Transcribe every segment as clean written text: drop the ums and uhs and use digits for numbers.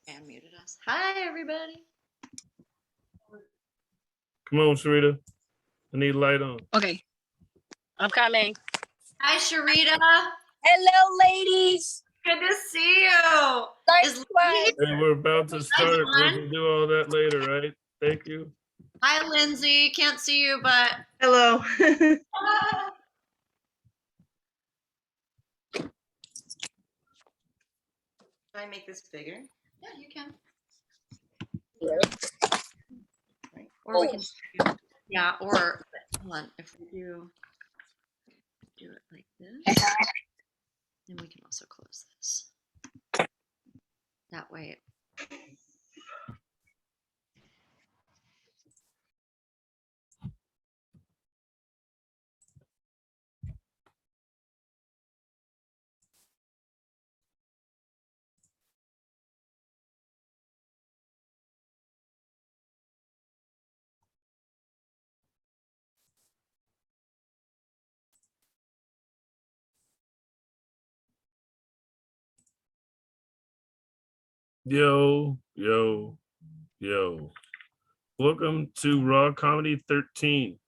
And muted us. Hi, everybody. Come on, Sha Rita. I need light on. Okay. I'm coming. Hi, Sha Rita. Hello, ladies. Good to see you. Hey, we're about to start. We can do all that later, right? Thank you. Hi, Lindsay. Can't see you, but hello. Can I make this bigger? Yeah, you can. Right. Or we can, yeah, or hold on, if we do it like this, then we can also close this. That way. Yo. Welcome to Raw Comedy 13.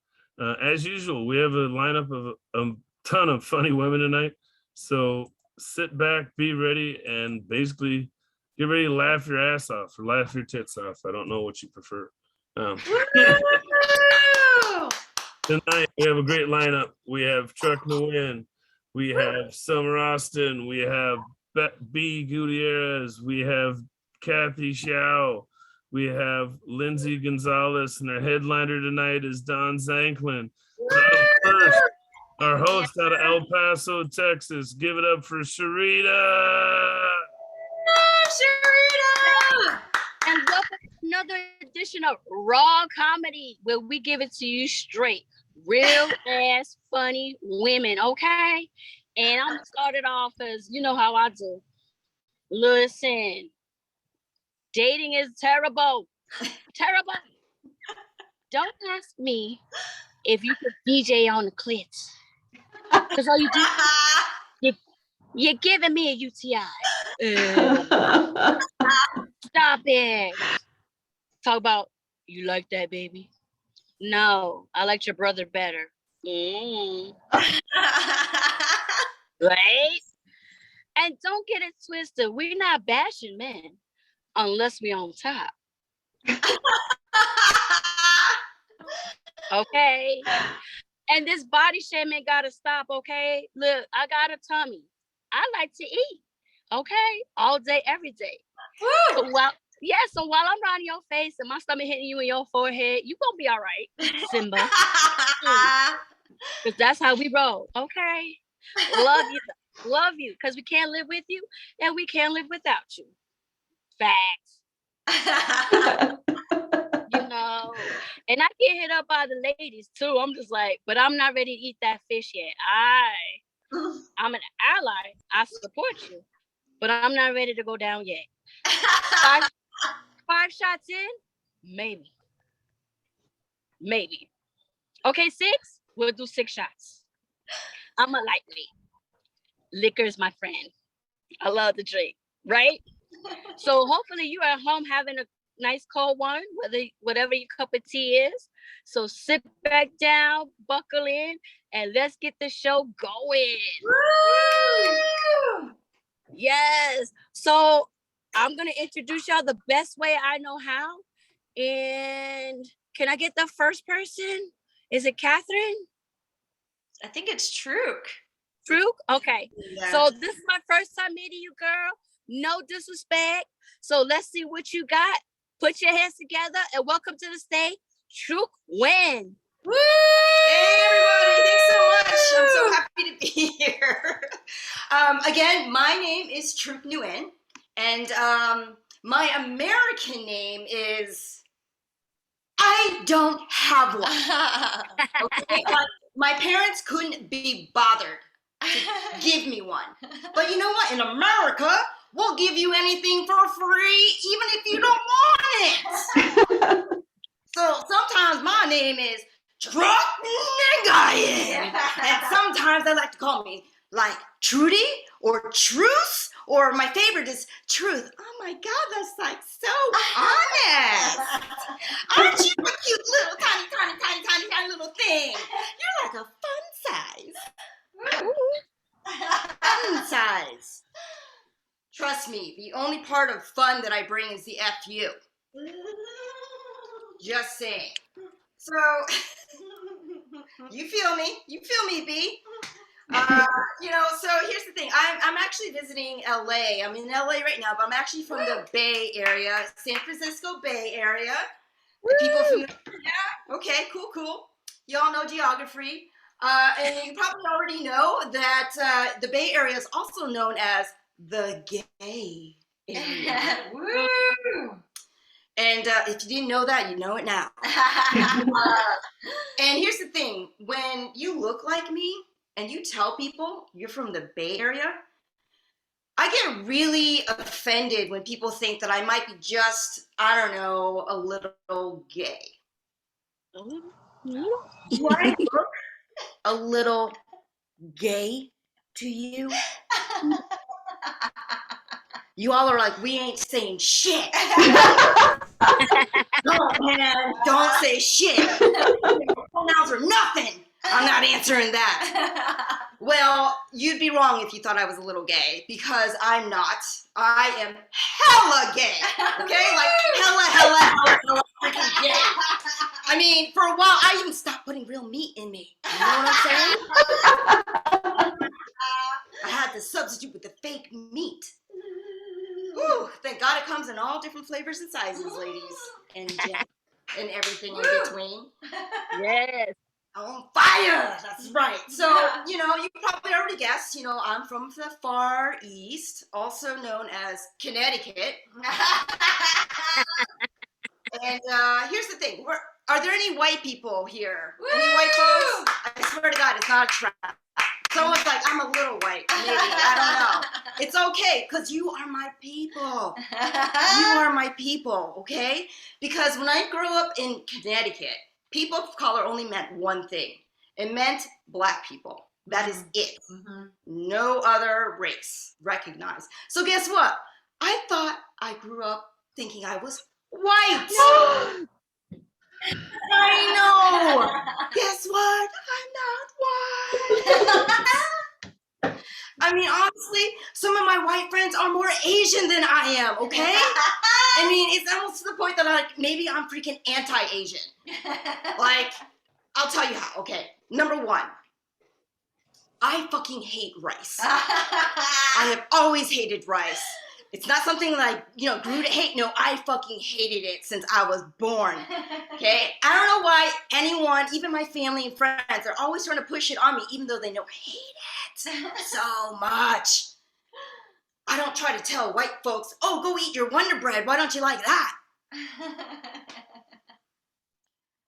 As usual, we have a lineup of a ton of funny women tonight. So sit back, be ready, and basically get ready to laugh your ass off or laugh your tits off. I don't know what you prefer. Tonight, we have a great lineup. We have Truc, Nguyen. We have Sommer Austin. We have B. Gutierrez. We have Cathy, Zhao. We have Lindsay, Gonzales, and our headliner tonight is Xanklin. First, our host out of El Paso, Texas. Give it up for Sha Rita. Sha Rita! And welcome to another edition of Raw Comedy, where we give it to you straight. Real ass funny women, okay? And I'm started off as you know how I do. Listen, dating is terrible. Terrible. Don't ask me if you could DJ on the clits. Because all you do, you're giving me a UTI. Stop it. Talk about, you like that, baby? No, I liked your brother better. Right? And don't get it twisted. We're not bashing men unless we're on top. Okay? And this body shaming gotta stop, okay? Look, I got a tummy. I like to eat, okay? All day, every day. So while I'm riding your face and my stomach hitting you in your forehead, you gonna be all right, Simba. Because that's how we roll, okay? Love you, because we can't live with you and we can't live without you. Facts. You know, and I get hit up by the ladies too. I'm just like, but I'm not ready to eat that fish yet. I'm an ally. I support you, but I'm not ready to go down yet. Five shots in, maybe. Okay, 6. We'll do 6 shots. I'm a lightweight. Liquor is my friend. I love to drink, right? So hopefully you are at home having a nice cold one, whatever your cup of tea is. So sit back down, buckle in, and let's get the show going. Woo! Yes. So I'm gonna introduce y'all the best way I know how. And can I get the first person? Is it Catherine? I think it's Truc. Truc? Okay. Yeah. So this is my first time meeting you, girl. No disrespect. So let's see what you got. Put your hands together and welcome to the stage, Truc Nguyen. Woo! Hey, everybody. Thanks so much. I'm so happy to be here. Again, my name is Truc Nguyen, and my American name is I don't have one. Okay? My parents couldn't be bothered to give me one. But you know what? In America, we'll give you anything for free, even if you don't want it. So sometimes my name is Truc Nguyen. And sometimes they like to call me like Trudy or Truce Or my favorite is Truth. Oh my God, that's like so honest. Aren't you a cute little tiny little thing? You're like a fun size. Trust me, the only part of fun that I bring is the FU. Just saying. So, you feel me, B? So here's the thing. I'm actually visiting LA. I'm in LA right now, but I'm actually from the Bay Area, San Francisco Bay Area. The people from okay, cool. Y'all know geography. And you probably already know that the Bay Area is also known as the gay area. Woo! And if you didn't know that, you know it now. And here's the thing. When you look like me and you tell people you're from the Bay Area, I get really offended when people think that I might be just, I don't know, a little gay. Do I look a little gay to you? You all are like, we ain't saying shit. No, man, don't say shit. Pronouns are nothing. I'm not answering that. Well, you'd be wrong if you thought I was a little gay, because I'm not. I am hella gay. Okay? Like hella freaking gay. I mean, for a while, I even stopped putting real meat in me. You know what I'm saying? I had to substitute with the fake meat. Whew, thank God it comes in all different flavors and sizes, ladies, and everything in between. Yes. On fire! That's right. So, you probably already guessed, I'm from the far east, also known as Connecticut. And here's the thing. Are there any white people here? Woo! Any white folks? I swear to God, it's not a trap. Someone's like, I'm a little white, maybe. I don't know. It's okay, because you are my people. You are my people, okay? Because when I grew up in Connecticut, people of color only meant one thing. It meant Black people. That is it. Mm-hmm. No other race recognized. So guess what? I thought I grew up thinking I was white. I know. Guess what? I'm not white. I mean, honestly, some of my white friends are more Asian than I am, okay? I mean, it's almost to the point that maybe I'm freaking anti-Asian. Like, I'll tell you how, okay? Number one, I fucking hate rice. I have always hated rice. It's not something that I, grew to hate. No, I fucking hated it since I was born, okay? I don't know why anyone, even my family and friends, are always trying to push it on me, even though they know I hate it so much. I don't try to tell white folks, oh, go eat your Wonder Bread. Why don't you like that?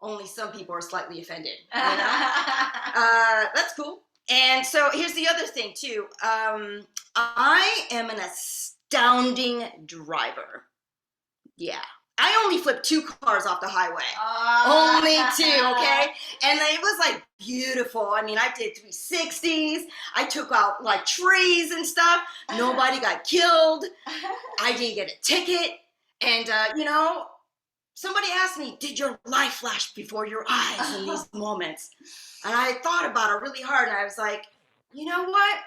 Only some people are slightly offended, That's cool. And so here's the other thing, too. I am an astounding driver. Yeah. I only flipped 2 cars off the highway. Only 2, okay? And it was beautiful. I mean, I did 360s. I took out trees and stuff. Nobody got killed. I didn't get a ticket. And, somebody asked me, did your life flash before your eyes in these moments? And I thought about it really hard. And I was like, you know what?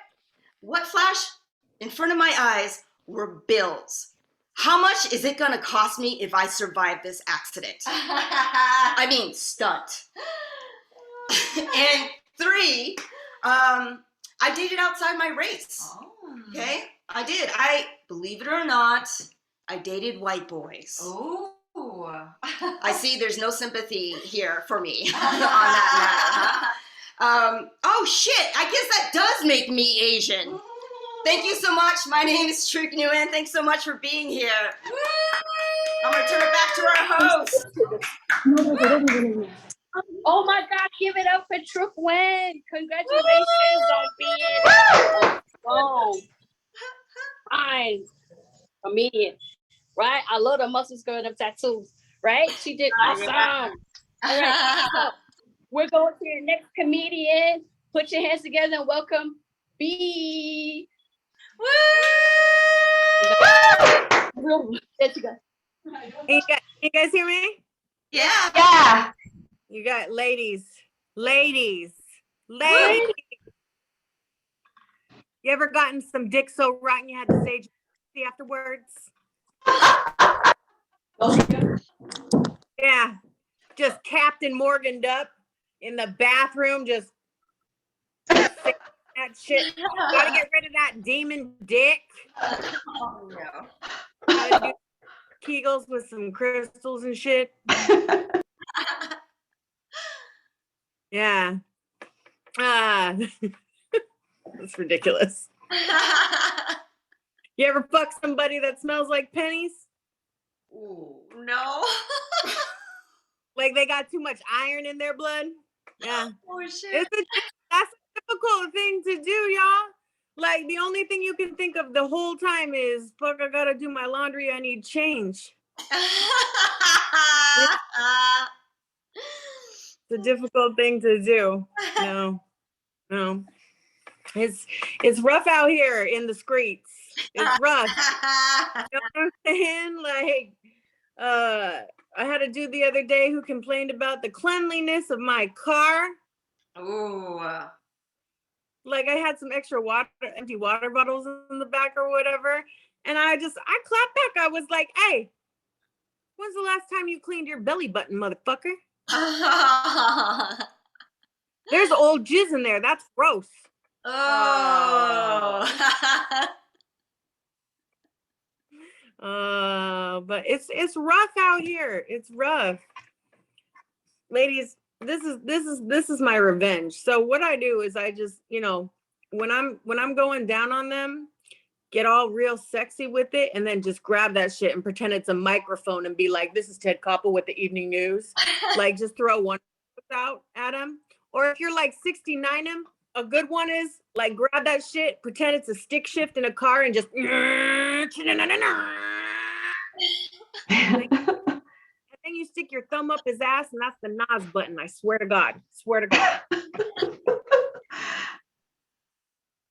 What flashed in front of my eyes were bills. How much is it going to cost me if I survive this accident? I mean, stunt. And 3, I dated outside my race. Okay? I did. Believe it or not, I dated white boys. Oh. I see there's no sympathy here for me on that matter, huh? Oh, shit. I guess that does make me Asian. Thank you so much. My name is Truc Nguyen. Thanks so much for being here. I'm going to turn it back to our host. Oh my God, give it up for Truc Nguyen. Congratulations on being a fine comedian. Right? I love the muscle skirt of tattoos. Right? She did awesome. All right. So we're going to your next comedian. Put your hands together and welcome B. Woo! There you go. Hey, you guys hear me? Yeah. Yeah. You got ladies. You ever gotten some dick so rotten you had to say afterwards? Yeah, just Captain Morganed up in the bathroom, just saying that shit. Gotta get rid of that demon dick. Oh, no. Gotta do Kegels with some crystals and shit. Yeah. That's ridiculous. You ever fuck somebody that smells like pennies? Ooh, no. Like they got too much iron in their blood? Yeah. Oh, shit. That's a difficult thing to do, y'all. Like the only thing you can think of the whole time is, fuck, I gotta do my laundry, I need change. It's a difficult thing to do. No. It's rough out here in the streets. It's rough. You know what I'm saying? Like, I had a dude the other day who complained about the cleanliness of my car. Ooh. Like I had some extra empty water bottles in the back or whatever. And I clapped back. I was like, hey, when's the last time you cleaned your belly button, motherfucker? There's old jizz in there. That's gross. Oh. But it's rough out here. It's rough. Ladies, this is my revenge. So what I do is I just, when I'm going down on them, get all real sexy with it and then just grab that shit and pretend it's a microphone and be like, this is Ted Koppel with the evening news. Like just throw one out at him. Or if you're like 69 him, a good one is like grab that shit, pretend it's a stick shift in a car and just and then you stick your thumb up his ass and that's the Nas button. I swear to God.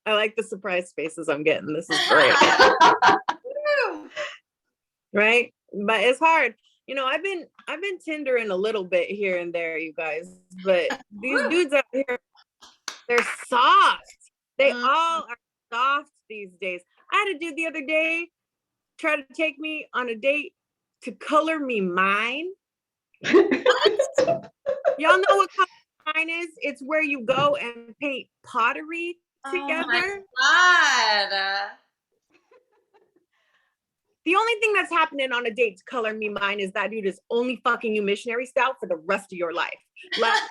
I like the surprise faces I'm getting. This is great. Right? But it's hard. I've been Tindering a little bit here and there, you guys. But these dudes out here, they're soft. They all are soft these days. I had a dude the other day try to take me on a date to color me mine. Y'all know what color mine is? It's where you go and paint pottery together. Oh my God. The only thing that's happening on a date to color me mine is that dude is only fucking you missionary style for the rest of your life. Like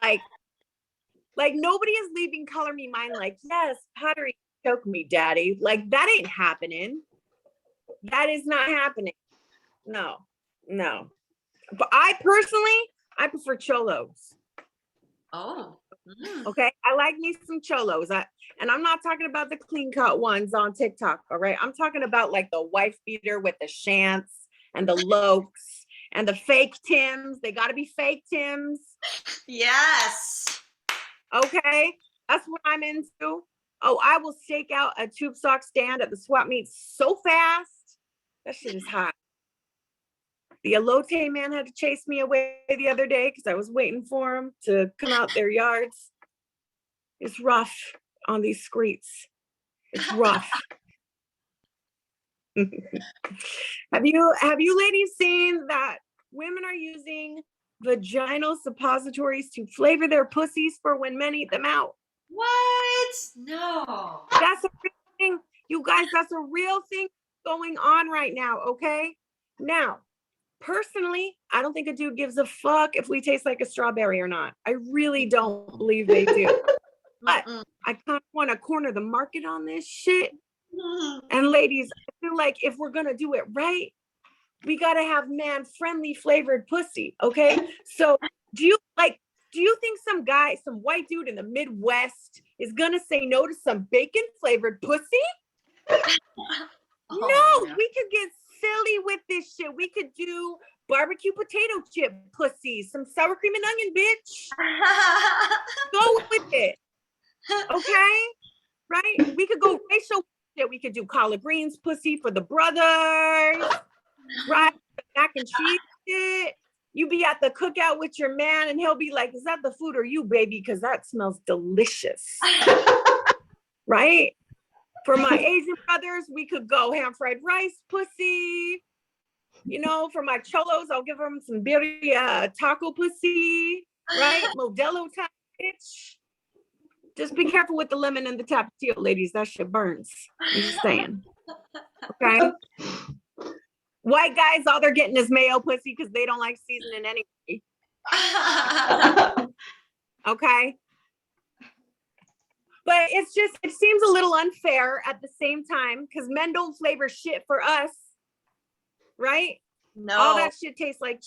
nobody is leaving color me mine like, yes, pottery, choke me, daddy. Like that ain't happening. That is not happening. No. But I prefer cholos. Oh. Okay. I like me some cholos. And I'm not talking about the clean cut ones on TikTok. All right. I'm talking about like the wife beater with the shants and the lokes and the fake Tims. They got to be fake Tims. Yes. Okay. That's what I'm into. Oh, I will stake out a tube sock stand at the swap meet so fast. That shit is hot. The elote man had to chase me away the other day because I was waiting for him to come out their yards. It's rough on these streets. It's rough. Have you ladies seen that women are using vaginal suppositories to flavor their pussies for when men eat them out? What? No. That's a real thing. You guys, that's a real thing going on right now, okay? Now, personally, I don't think a dude gives a fuck if we taste like a strawberry or not. I really don't believe they do. But I kind of want to corner the market on this shit. And ladies, I feel like if we're going to do it right, we got to have man-friendly flavored pussy, okay? So do you think some white dude in the Midwest is going to say no to some bacon-flavored pussy? No, we could get silly with this shit. We could do barbecue potato chip pussy, some sour cream and onion, bitch. Go with it. Okay? Right? We could go racial shit. We could do collard greens pussy for the brothers. right? Mac and cheese shit. You be at the cookout with your man and he'll be like, is that the food or you, baby? Because that smells delicious. Right? For my Asian brothers, we could go ham fried rice, pussy. You know, for my cholos, I'll give them some birria taco pussy. Right? Modelo type bitch. Just be careful with the lemon and the tapatio, ladies. That shit burns. I'm just saying. Okay? White guys, all they're getting is mayo pussy because they don't like seasoning anyway. Okay? But it's just, it seems a little unfair at the same time because men don't flavor shit for us. Right? No. All that shit tastes like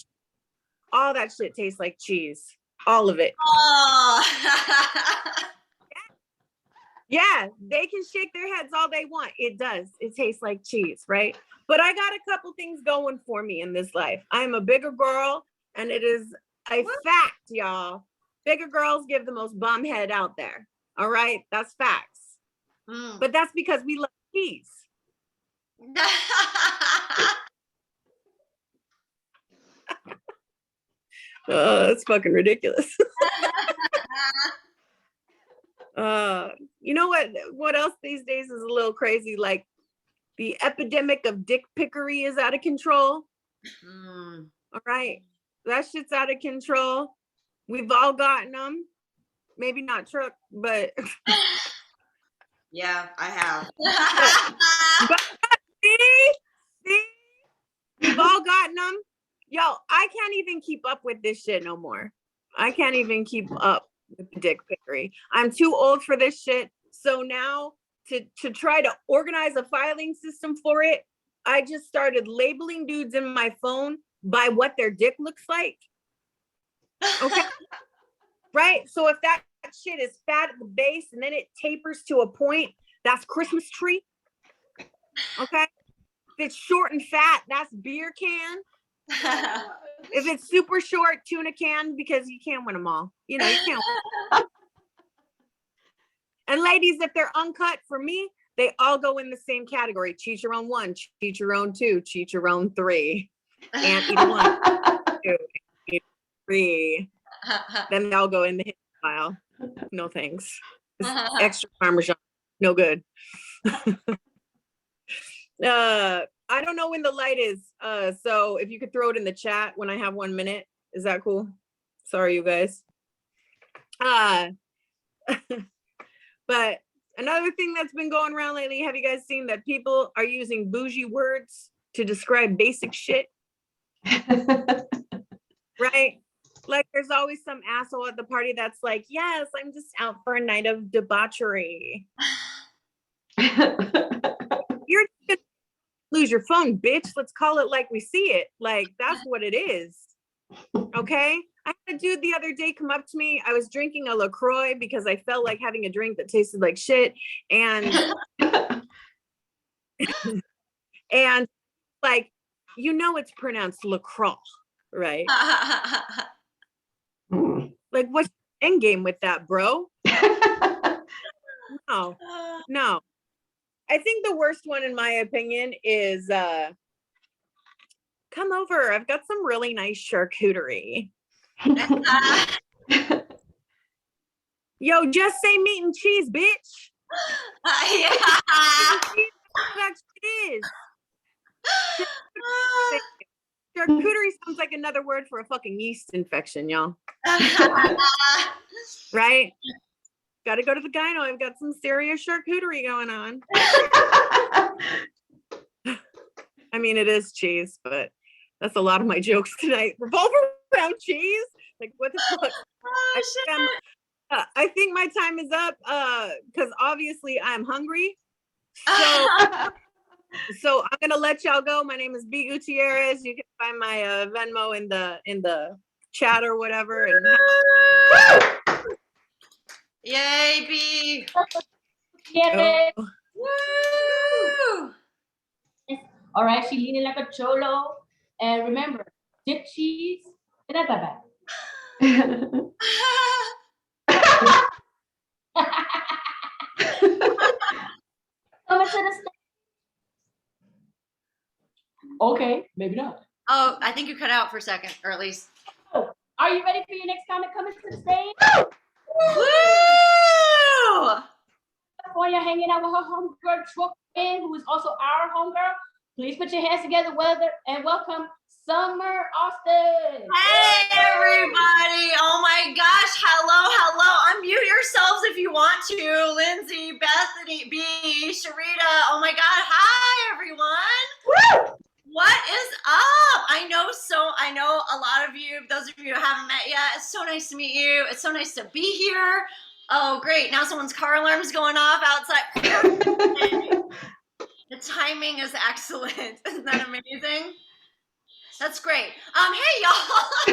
cheese. All of it. Oh. Yeah, they can shake their heads all they want. It does. It tastes like cheese, right? But I got a couple things going for me in this life. I'm a bigger girl, and it is a fact, y'all. Bigger girls give the most bum head out there. All right? That's facts. But that's because we love cheese. Oh, that's fucking ridiculous. You know what else these days is a little crazy? Like the epidemic of dick pickery is out of control. All right. That shit's out of control. We've all gotten them. Maybe not Truc, but yeah, I have. but see, we've all gotten them. Yo, I can't even keep up with this shit no more. I can't even keep up with the dick pickery. I'm too old for this shit. So now to try to organize a filing system for it, I just started labeling dudes in my phone by what their dick looks like. Okay. Right? So if that shit is fat at the base and then it tapers to a point, that's Christmas tree. Okay. If it's short and fat, that's beer can. If it's super short, tuna can, because you can't win them all. You know, you can't. And ladies, if they're uncut, for me, they all go in the same category. Cheat your own 1, cheat your own 2, cheat your own 3. And eat 1, 2, eat 3. Then they'll go in the hit pile. No thanks. Extra Parmesan, no good. I don't know when the light is. So if you could throw it in the chat when I have 1 minute, is that cool? Sorry, you guys. But another thing that's been going around lately, have you guys seen that people are using bougie words to describe basic shit? Right? Like there's always some asshole at the party that's like, yes, I'm just out for a night of debauchery. You're just lose your phone, bitch. Let's call it like we see it. Like that's what it is. Okay? I had a dude the other day come up to me. I was drinking a LaCroix because I felt like having a drink that tasted like shit. And and like, you know it's pronounced LaCroix, right? Like what's the end game with that, bro? No. I think the worst one in my opinion is come over. I've got some really nice charcuterie. Yo, just say meat and cheese, bitch. That shit is. Charcuterie sounds like another word for a fucking yeast infection, y'all. Right? Gotta go to the gyno. I've got some serious charcuterie going on. I mean, it is cheese, but that's a lot of my jokes tonight. Revolve around cheese? Like, what the fuck? I think my time is up because obviously I'm hungry. So I'm gonna let y'all go. My name is B. Gutierrez. You can find my Venmo in the chat or whatever. And Yay, B! Yeah. Woo! All right, she leaning like a cholo. And remember, dip cheese. Not that bad. Come to the Okay, maybe not. Oh, I think you cut out for a second, or at least. Are you ready for your next comic coming to the stage? Woo! California, hanging out with her homegirl, Truc, who is also our homegirl. Please put your hands together and welcome Sommer Austin. Hey, everybody. Oh, my gosh. Hello. Unmute yourselves if you want to. Lindsay, Bethany, B, Sha Rita. Oh, my God. Hi, everyone. Woo! What is up? I know a lot of you, those of you who haven't met yet, it's so nice to meet you. It's so nice to be here. Oh, great. Now someone's car alarm's going off outside. The timing is excellent. Isn't that amazing? That's great. Hey, y'all.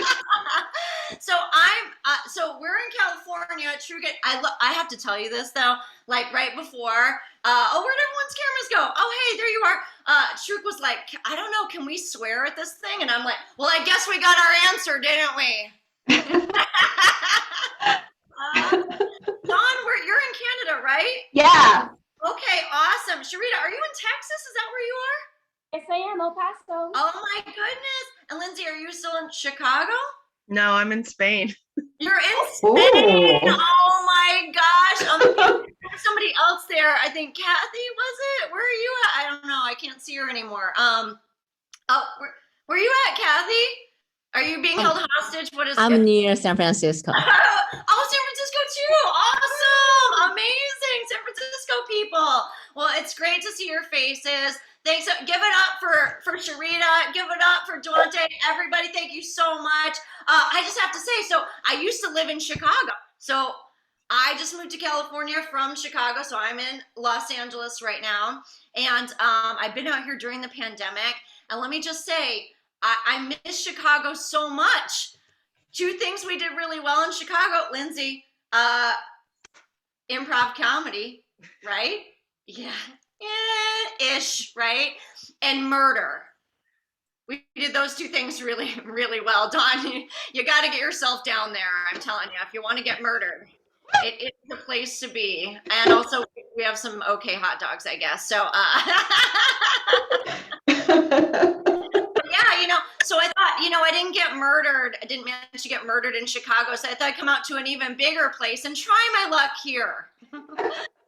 So we're in California. Truc. I have to tell you this though. Like right before. Where'd everyone's cameras go? Oh, hey, there you are. Truc was like, I don't know. Can we swear at this thing? And I'm like, well, I guess we got our answer, didn't we? Don, you're in Canada, right? Yeah. Okay, awesome. Sha Rita, are you in Texas? Is that where you are? Yes, I am, El Paso. Oh my goodness. And Lindsay, are you still in Chicago? No, I'm in Spain. You're in Spain. Oh my gosh. Somebody else there. I think Cathy, was it? Where are you at? I don't know. I can't see her anymore. Where are you at, Cathy? Are you being held hostage? What is it? I'm near San Francisco. Oh, San Francisco too. Awesome. Amazing. San Francisco people. Well, it's great to see your faces. Thanks. Give it up for Sha Rita. Give it up for Dante. Everybody, thank you so much. I just have to say, so I used to live in Chicago. So I just moved to California from Chicago. So I'm in Los Angeles right now. And I've been out here during the pandemic. And let me just say, I miss Chicago so much. Two things we did really well in Chicago, Lindsay, improv comedy, right? Yeah, ish, right? And murder. We did those two things really, really well. Don, you got to get yourself down there. I'm telling you, if you want to get murdered, it's the place to be. And also, we have some okay hot dogs, I guess. So, yeah, so I thought, I didn't get murdered. I didn't manage to get murdered in Chicago. So I thought I'd come out to an even bigger place and try my luck here.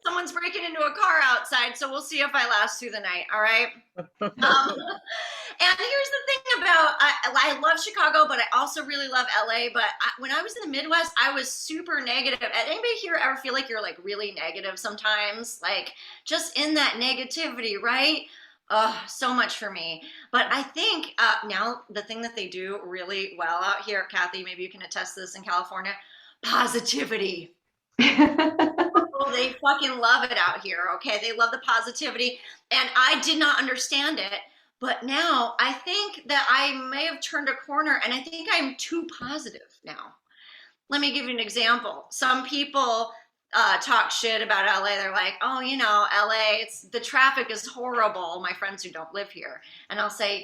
Someone's breaking into a car outside, so we'll see if I last through the night. All right. And here's the thing about, I love Chicago, but I also really love LA. But when I was in the Midwest, I was super negative. Anybody here ever feel like you're like really negative sometimes? Like just in that negativity, right? Oh, so much for me. But I think now the thing that they do really well out here, Cathy, maybe you can attest to this in California, positivity. Oh, they fucking love it out here, okay? They love the positivity. And I did not understand it. But now I think that I may have turned a corner and I think I'm too positive now. Let me give you an example. Some people talk shit about LA. They're like, oh, LA, the traffic is horrible. My friends who don't live here. And I'll say,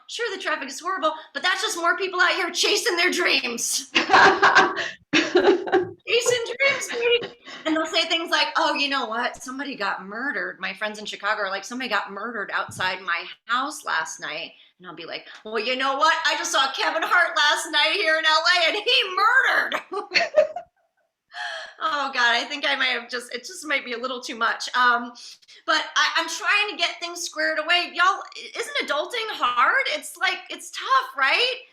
sure, the traffic is horrible, but that's just more people out here chasing their dreams. Chasing dreams, baby. And they'll say things like, oh, you know what? Somebody got murdered. My friends in Chicago are like, somebody got murdered outside my house last night. And I'll be like, well, you know what? I just saw Kevin Hart last night here in LA and he murdered. Oh God, I think I might have it just might be a little too much. But I'm trying to get things squared away. Y'all, isn't adulting hard? It's tough, right?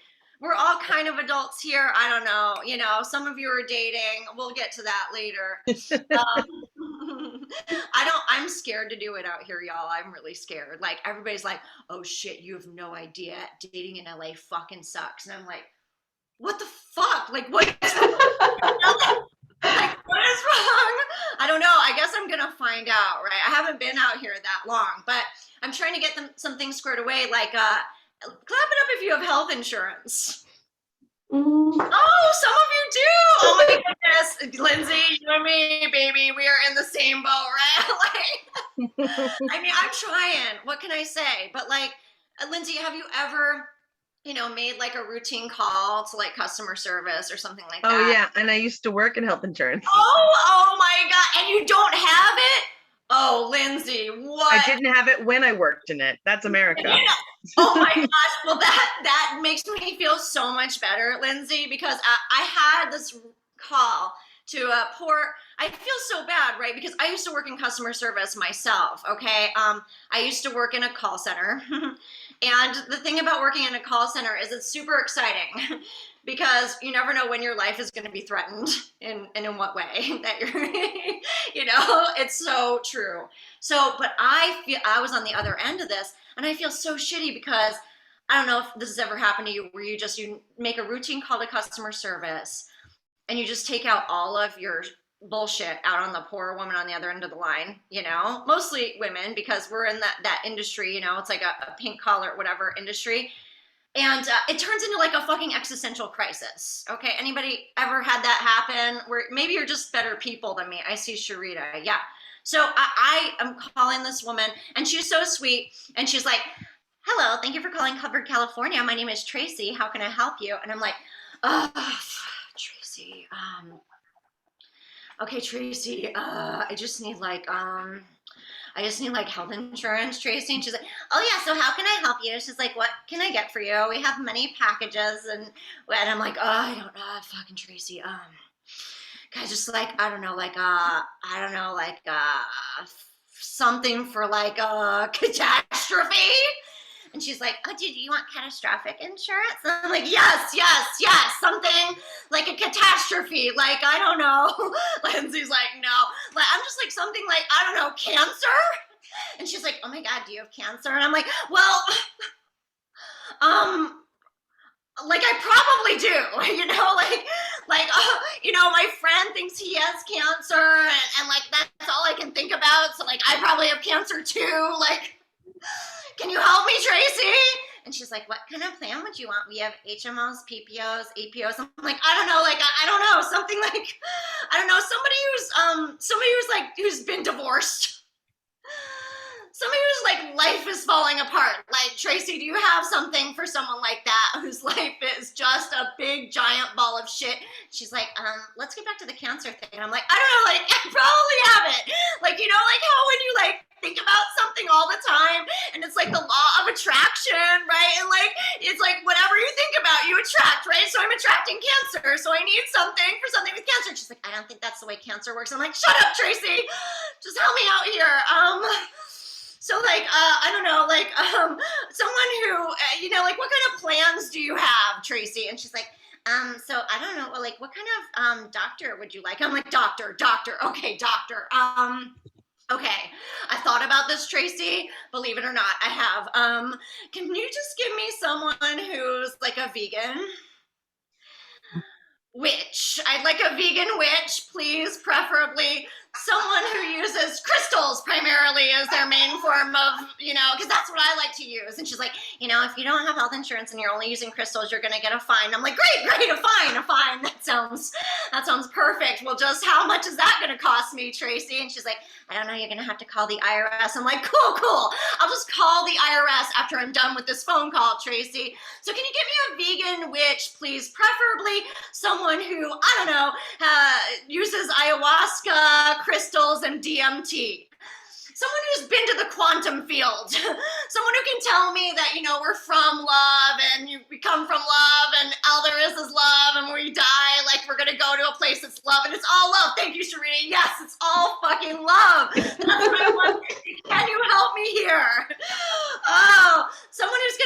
We're all kind of adults here. I don't know. Some of you are dating. We'll get to that later. I'm scared to do it out here, y'all. I'm really scared. Like everybody's like, oh shit, you have no idea. Dating in LA fucking sucks. And I'm like, what the fuck? Like what is wrong? Like, what is wrong? I don't know. I guess I'm going to find out, right? I haven't been out here that long, but I'm trying to get some things squared away. Like, clap it up if you have health insurance. Oh, some of you do. Oh my goodness. Lindsay, you and me, baby, we are in the same boat, right? Like, I mean, I'm trying. What can I say? But like, Lindsay, have you ever made like a routine call to like customer service or something like that? Oh yeah, and I used to work in health insurance. Oh my God. And you don't have it? Oh, Lindsay, what? I didn't have it when I worked in it. That's America. Oh my gosh. Well, that makes me feel so much better, Lindsay, because I had this call to a poor, I feel so bad, right? Because I used to work in customer service myself, okay? I used to work in a call center. And the thing about working in a call center is it's super exciting because you never know when your life is going to be threatened and in what way that you're, it's so true. So, but I feel I was on the other end of this and I feel so shitty because I don't know if this has ever happened to you where you make a routine call to customer service and you just take out all of your bullshit out on the poor woman on the other end of the line, mostly women because we're in that industry, it's like a pink collar, whatever industry. And it turns into like a fucking existential crisis. Okay, anybody ever had that happen? Where maybe you're just better people than me. I see Sha Rita. Yeah. So I am calling this woman, and she's so sweet, and she's like, "Hello, thank you for calling Covered California. My name is Tracy. How can I help you?" And I'm like, "Oh, Tracy. Okay, Tracy. I just need health insurance, Tracy." And she's like, "Oh yeah, so how can I help you?" She's like, "What can I get for you? We have many packages." And I'm like, "Oh, I don't know, fucking Tracy. Guys, just something for like a catastrophe." And she's like, "Oh, dude, do you want catastrophic insurance?" And I'm like, yes, something like a catastrophe. Like, I don't know. Lindsay's like, "No." Like, I'm just like something like, I don't know, cancer? And she's like, "Oh my God, do you have cancer?" And I'm like, "Well, like I probably do, my friend thinks he has cancer and like, that's all I can think about. So like, I probably have cancer too. Like, can you help me, Tracy?" And she's like, "What kind of plan would you want? We have HMOs, PPOs, APOs." I'm like, I don't know. Like, I don't know. Something like, I don't know. Somebody who's been divorced. Somebody whose like life is falling apart. Like, Tracy, do you have something for someone like that whose life is just a big giant ball of shit? She's like, let's get back to the cancer thing. And I'm like, I don't know, like, I probably have it. Like, like how when you like think about something all the time and it's like the law of attraction, right? And like, it's like whatever you think about, you attract, right? So I'm attracting cancer. So I need something for something with cancer. She's like, "I don't think that's the way cancer works." I'm like, "Shut up, Tracy. Just help me out here." So like, I don't know, like, someone who, like, what kind of plans do you have, Tracy? And she's like, so I don't know, like, what kind of, doctor would you like?" I'm like, doctor, okay, doctor. Okay, I thought about this, Tracy, believe it or not, I have. Can you just give me someone who's like a vegan? Witch. I'd like a vegan witch, please, preferably someone who uses crystals primarily as their main form of, because that's what I like to use. And she's like, "If you don't have health insurance and you're only using crystals, you're going to get a fine." I'm like, great, a fine. That sounds perfect. Well, just how much is that going to cost me, Tracy? And she's like, "I don't know, you're going to have to call the IRS." I'm like, cool. I'll just call the IRS after I'm done with this phone call, Tracy. So can you give me a vegan witch, please? Preferably someone who, I don't know, uses ayahuasca, crystals, and DMT. Someone who's been to the quantum field. Someone who can tell me that, we're from love and we come from love and all there is love, and when we die, like, we're going to go to a place that's love and it's all love. Thank you, Sha Rita. Yes, it's all fucking love. That's what I want. Can you help me here? Oh, someone who's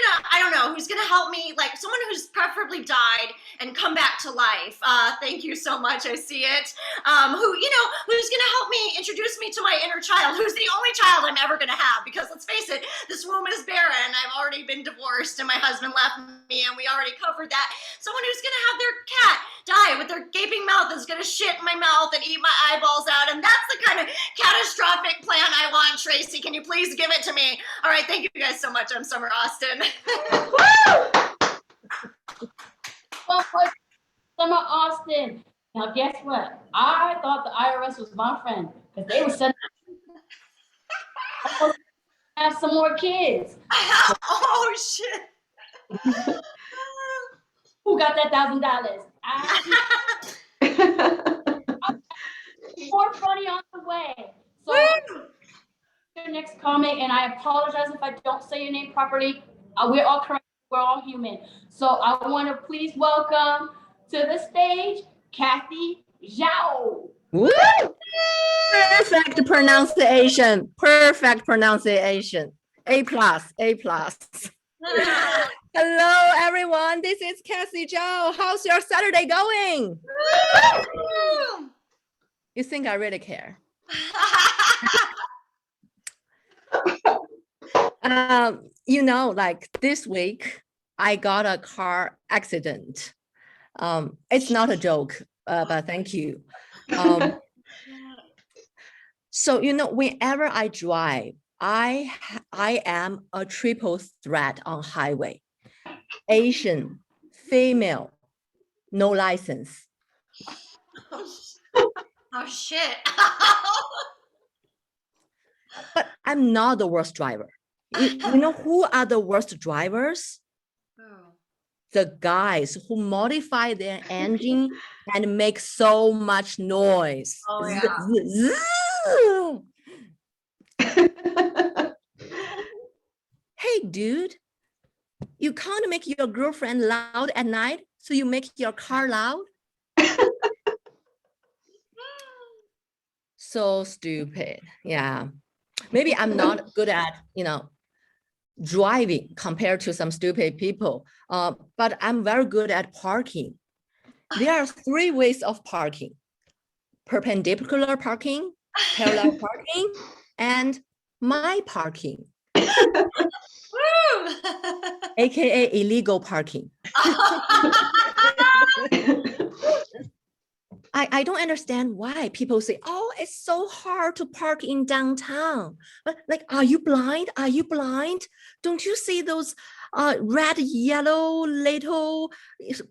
going to help me, like someone who's preferably died and come back to life. Thank you so much. I see it. Who's going to help me introduce me to my inner child, who's the only child I'm ever going to have, because let's face it, this womb is barren. I've already been divorced and my husband left me and we already covered that. Someone who's going to have their cat die with their gaping mouth, is going to shit in my mouth and eat my eyeballs out. And that's the kind of catastrophic plan I want, Tracy. Can you please give it to me? All right. Thank you guys so much. I'm Sommer Austin. Well, Sommer Austin. Now, guess what? I thought the IRS was my friend because they were sending have some more kids. Oh, shit. Who got that $1,000? More money on the way. So your next comment, and I apologize if I don't say your name properly. We're all correct. We're all human. So I want to please welcome to the stage, Cathy Zhao. Woo! Perfect pronunciation. Perfect pronunciation. A plus. A plus. Hello, everyone. This is Cathy Zhao. How's your Saturday going? You think I really care? Like this week, I got a car accident. It's not a joke, but thank you. So, whenever I drive, I am a triple threat on highway. Asian, female, no license. Oh shit. But I'm not the worst driver. You know who are the worst drivers? The guys who modify their engine and make so much noise. Oh, yeah. Hey, dude, you can't make your girlfriend loud at night, so you make your car loud? So stupid. Yeah. Maybe I'm not good at, driving compared to some stupid people, but I'm very good at parking. There are 3 ways of parking: perpendicular parking, parallel parking, and my parking, aka illegal parking. I don't understand why people say, oh, it's so hard to park in downtown. But like, are you blind? Are you blind? Don't you see those red, yellow little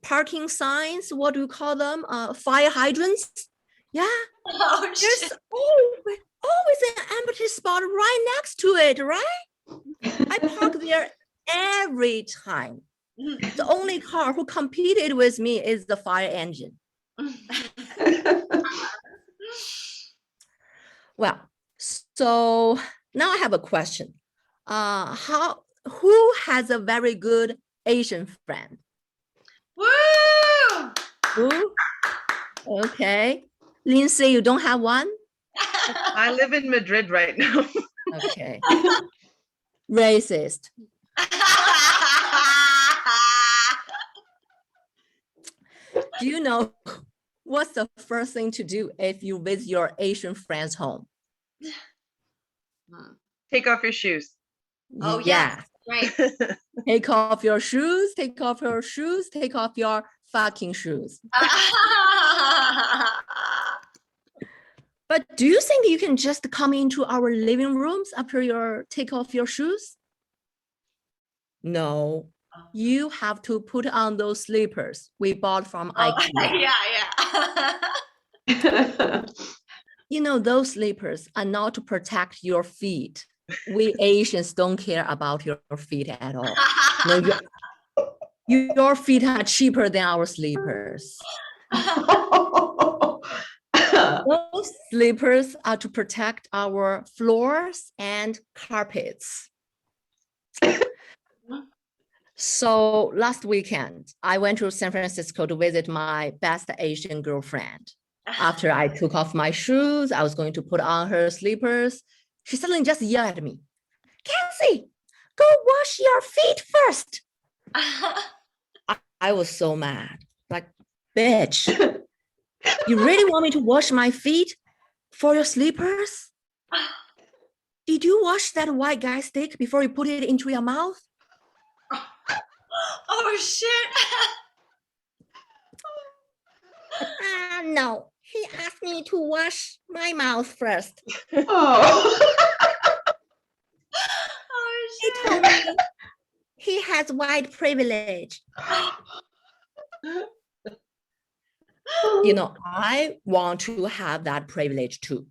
parking signs? What do you call them? Fire hydrants? Yeah. Oh, There's shit. always an empty spot right next to it, right? I park there every time. The only car who competed with me is the fire engine. Well, so now I have a question. Who has a very good Asian friend? Woo! Who? Okay. Lindsay, you don't have one? I live in Madrid right now. Okay. Racist. Do you know what's the first thing to do if you visit your Asian friend's home? Take off your shoes. Oh, yeah. Right. Take off your shoes, take off your shoes, take off your fucking shoes. But do you think you can just come into our living rooms after you take off your shoes? No, you have to put on those slippers we bought from IKEA. Yeah. Those slippers are not to protect your feet. We Asians don't care about your feet at all. No, your feet are cheaper than our slippers. Those slippers are to protect our floors and carpets. So last weekend, I went to San Francisco to visit my best Asian girlfriend. After I took off my shoes, I was going to put on her slippers. She suddenly just yelled at me, Cathy, go wash your feet first. I was so mad. Like, bitch, you really want me to wash my feet for your slippers? Did you wash that white guy stick before you put it into your mouth? Oh, shit. No, he asked me to wash my mouth first. Oh, He shit. told me he has white privilege. I want to have that privilege too.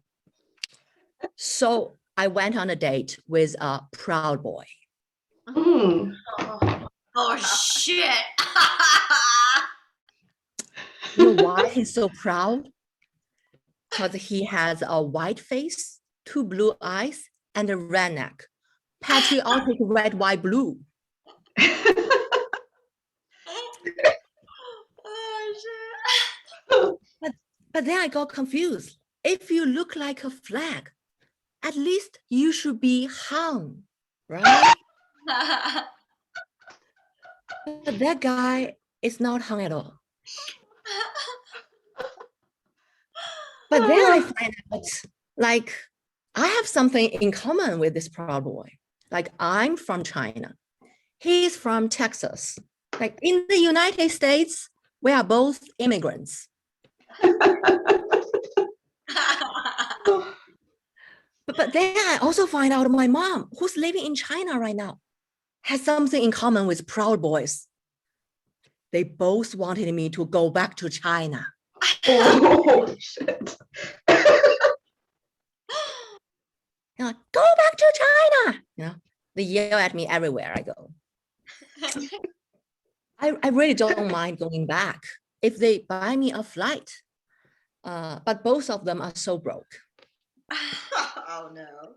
So I went on a date with a proud boy. Oh, shit. You know why he's so proud? Because he has a white face, 2 blue eyes, and a redneck. Patriotic red, white, blue. Oh, shit. But then I got confused. If you look like a flag, at least you should be hung, right? But that guy is not hung at all. But then I find out, like, I have something in common with this proud boy. Like, I'm from China. He's from Texas. Like, in the United States, we are both immigrants. But then I also find out my mom, who's living in China right now, has something in common with Proud Boys. They both wanted me to go back to China. Oh, shit. You know, go back to China. You know, they yell at me everywhere I go. I really don't mind going back if they buy me a flight. But both of them are so broke. Oh no.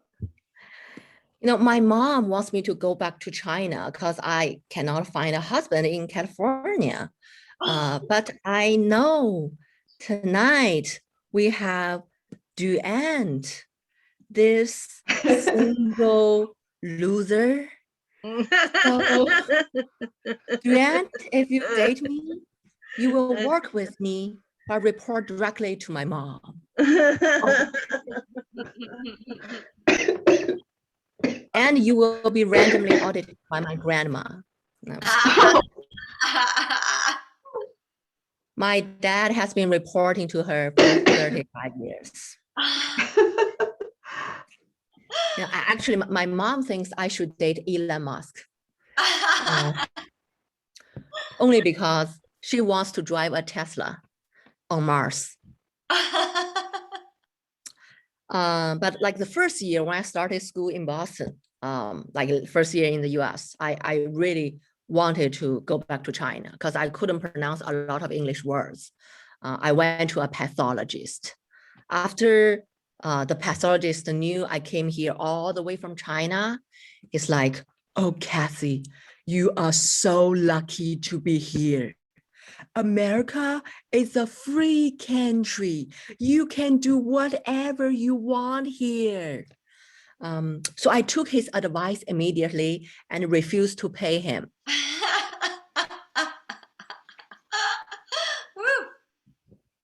You know, my mom wants me to go back to China because I cannot find a husband in California. But I know tonight we have Nguyen, this single loser. So, Nguyen, if you date me, you will work with me, but report directly to my mom. And you will be randomly audited by my grandma. No. My dad has been reporting to her for 35 years. You know, actually, my mom thinks I should date Elon Musk. Only because she wants to drive a Tesla on Mars. But like the first year when I started school in Boston, like first year in the US, I really wanted to go back to China because I couldn't pronounce a lot of English words. I went to a pathologist. After the pathologist knew I came here all the way from China, it's like, oh, Cathy, you are so lucky to be here. America is a free country. You can do whatever you want here. So I took his advice immediately and refused to pay him. Woo.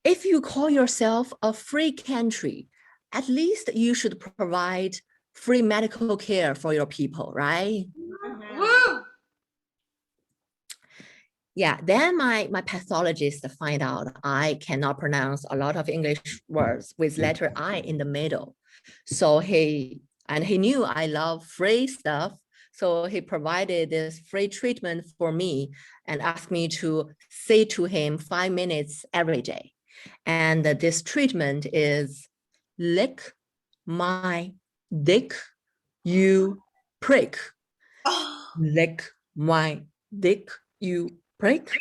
If you call yourself a free country, at least you should provide free medical care for your people, right? Woo. Yeah, then my pathologist find out I cannot pronounce a lot of English words with letter I in the middle. So he knew I love free stuff. So he provided this free treatment for me and asked me to say to him 5 minutes every day. And this treatment is lick my dick, you prick. Oh. Lick my dick, you prick.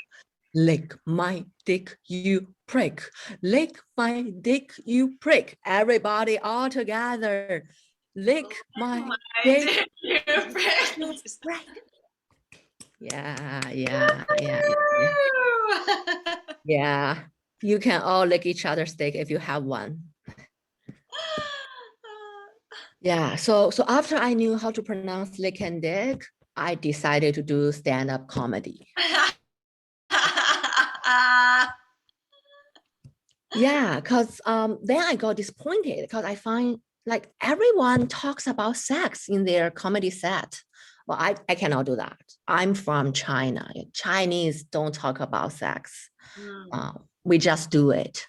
Lick my dick, you prick. Lick my dick, you prick. Everybody all together. Lick my dick, You prick. you prick. Yeah. Yeah, you can all lick each other's dick if you have one. Yeah, so after I knew how to pronounce lick and dick, I decided to do stand-up comedy. Yeah, because then I got disappointed because I find like everyone talks about sex in their comedy set. Well, I cannot do that. I'm from China. Chinese don't talk about sex. We just do it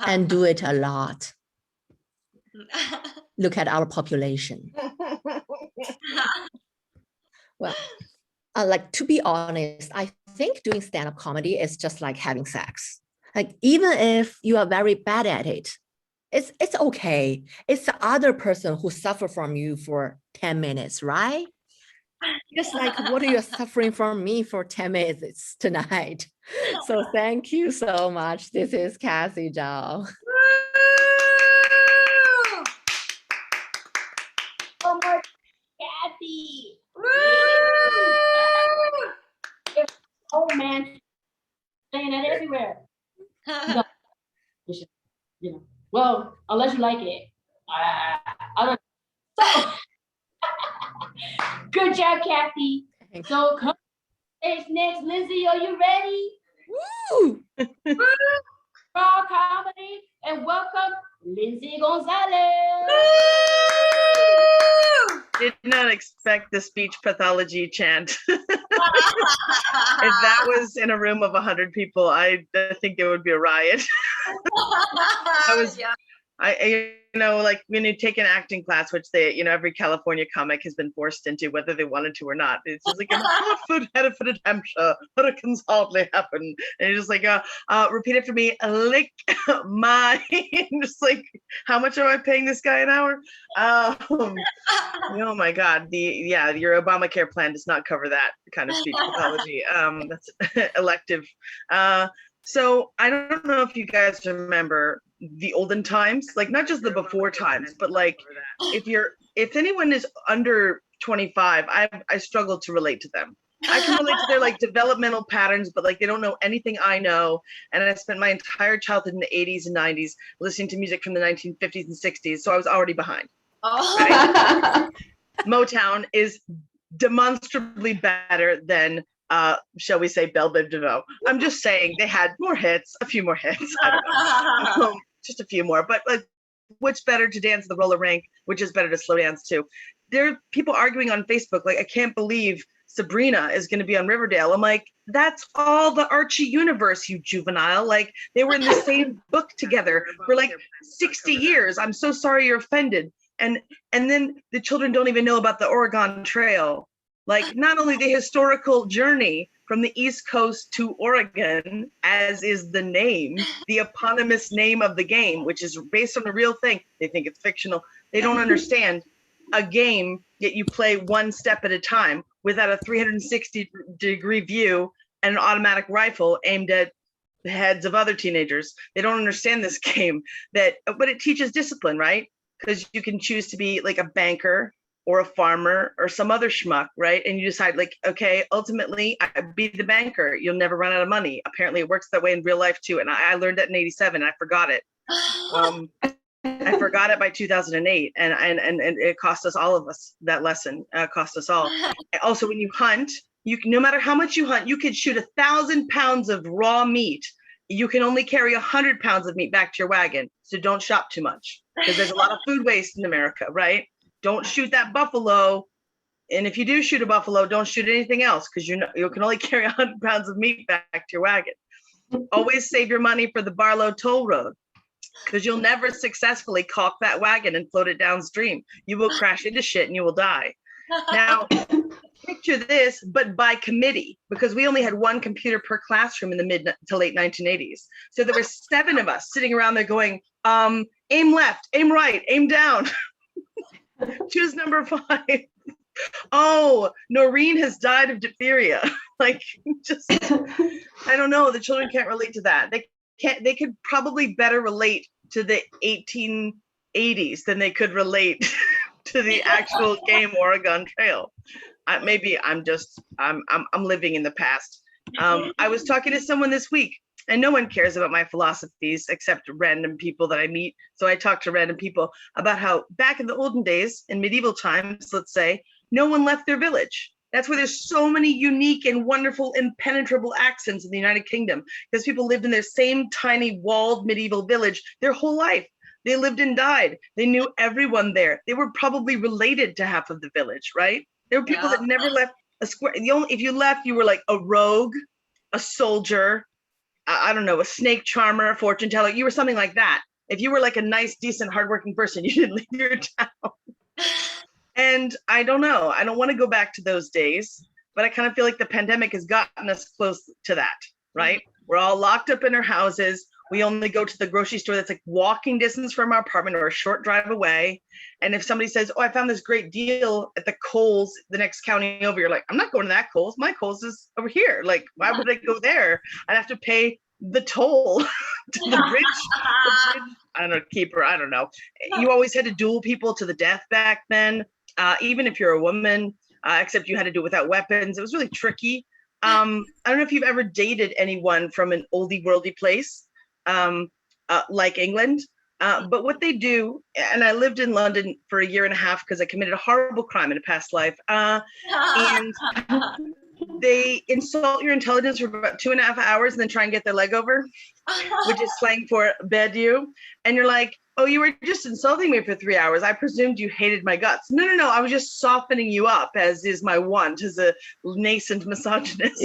and do it a lot. Look at our population. Well, like to be honest, I think doing stand-up comedy is just like having sex. Like even if you are very bad at it, it's okay. It's the other person who suffer from you for 10 minutes, right? Just like what are you suffering from me for 10 minutes tonight? So thank you so much. This is Cathy Zhao. everywhere. No, you should, you know. Well, unless you like it. I don't. So, good job, Cathy. So, come stage next. Lindsay, are you ready? Woo! Raw comedy, and welcome Lindsay Gonzales. Did not expect the speech pathology chant. If that was in a room of 100 people, I think there would be a riot. Like when you take an acting class, which every California comic has been forced into, whether they wanted to or not. It's just like, Hartford, Hereford, Hampshire, hurricanes hardly happen. And you're just like, repeat after me, lick my, just like, how much am I paying this guy an hour? Oh my God. Your Obamacare plan does not cover that kind of speech pathology. That's elective. So I don't know if you guys remember the olden times, like not just the before times, but like if anyone is under 25, I struggle to relate to them. I can relate to their like developmental patterns, but like they don't know anything I know. And I spent my entire childhood in the 80s and 90s listening to music from the 1950s and 60s. So I was already behind. Right? Motown is demonstrably better than shall we say Belle Biv DeVoe. I'm just saying they had more hits, a few more hits. I don't know. Just a few more, but like, which better to dance the roller rink, which is better to slow dance too. There are people arguing on Facebook, like, I can't believe Sabrina is going to be on Riverdale. I'm like, that's all the Archie universe, you juvenile. Like, they were in the same book together for like 60 years. I'm so sorry you're offended. And then the children don't even know about the Oregon Trail. Like, not only the historical journey from the East Coast to Oregon, as is the name, the eponymous name of the game, which is based on a real thing. They think it's fictional. They don't understand a game that you play one step at a time without a 360-degree view and an automatic rifle aimed at the heads of other teenagers. They don't understand this game, but it teaches discipline, right? Because you can choose to be like a banker or a farmer or some other schmuck, right? And you decide like, okay, ultimately I be the banker. You'll never run out of money. Apparently it works that way in real life too. And I learned that in 87, I forgot it. I forgot it by 2008. And it cost us all of us, that lesson cost us all. Also, when you hunt, no matter how much you hunt, you could shoot 1,000 pounds of raw meat. You can only carry 100 pounds of meat back to your wagon. So don't shop too much because there's a lot of food waste in America, right? Don't shoot that buffalo. And if you do shoot a buffalo, don't shoot anything else because you can only carry 100 pounds of meat back to your wagon. Always save your money for the Barlow Toll Road because you'll never successfully caulk that wagon and float it downstream. You will crash into shit and you will die. Now, picture this, but by committee, because we only had one computer per classroom in the mid to late 1980s. So there were 7 of us sitting around there going, aim left, aim right, aim down. Choose number 5. Oh, Noreen has died of diphtheria. Like, just, I don't know. The children can't relate to that. They could probably better relate to the 1880s than they could relate to the actual game Oregon Trail. Maybe I'm living in the past. I was talking to someone this week, and no one cares about my philosophies except random people that I meet. So I talk to random people about how back in the olden days, in medieval times, let's say, no one left their village. That's why there's so many unique and wonderful impenetrable accents in the United Kingdom, because people lived in their same tiny walled medieval village their whole life. They lived and died. They knew everyone there. They were probably related to half of the village, right? There were people that never left a square. If you left, you were like a rogue, a soldier, I don't know, a snake charmer, a fortune teller. You were something like that. If you were like a nice, decent, hardworking person, you didn't leave your town. And I don't know. I don't want to go back to those days, but I kind of feel like the pandemic has gotten us close to that, right? We're all locked up in our houses. We only go to the grocery store that's like walking distance from our apartment or a short drive away. And if somebody says, oh, I found this great deal at the Kohl's, the next county over, you're like, I'm not going to that Kohl's. My Kohl's is over here. Like, why would I go there? I'd have to pay the toll to the bridge. I don't know, keeper. I don't know. You always had to duel people to the death back then, even if you're a woman, except you had to do it without weapons. It was really tricky. I don't know if you've ever dated anyone from an oldie worldy place, like England. But what they do, and I lived in London for a year and a half because I committed a horrible crime in a past life. And they insult your intelligence for about 2.5 hours and then try and get their leg over, which is slang for bed you. And you're like, oh, you were just insulting me for 3 hours. I presumed you hated my guts. No. I was just softening you up, as is my want as a nascent misogynist.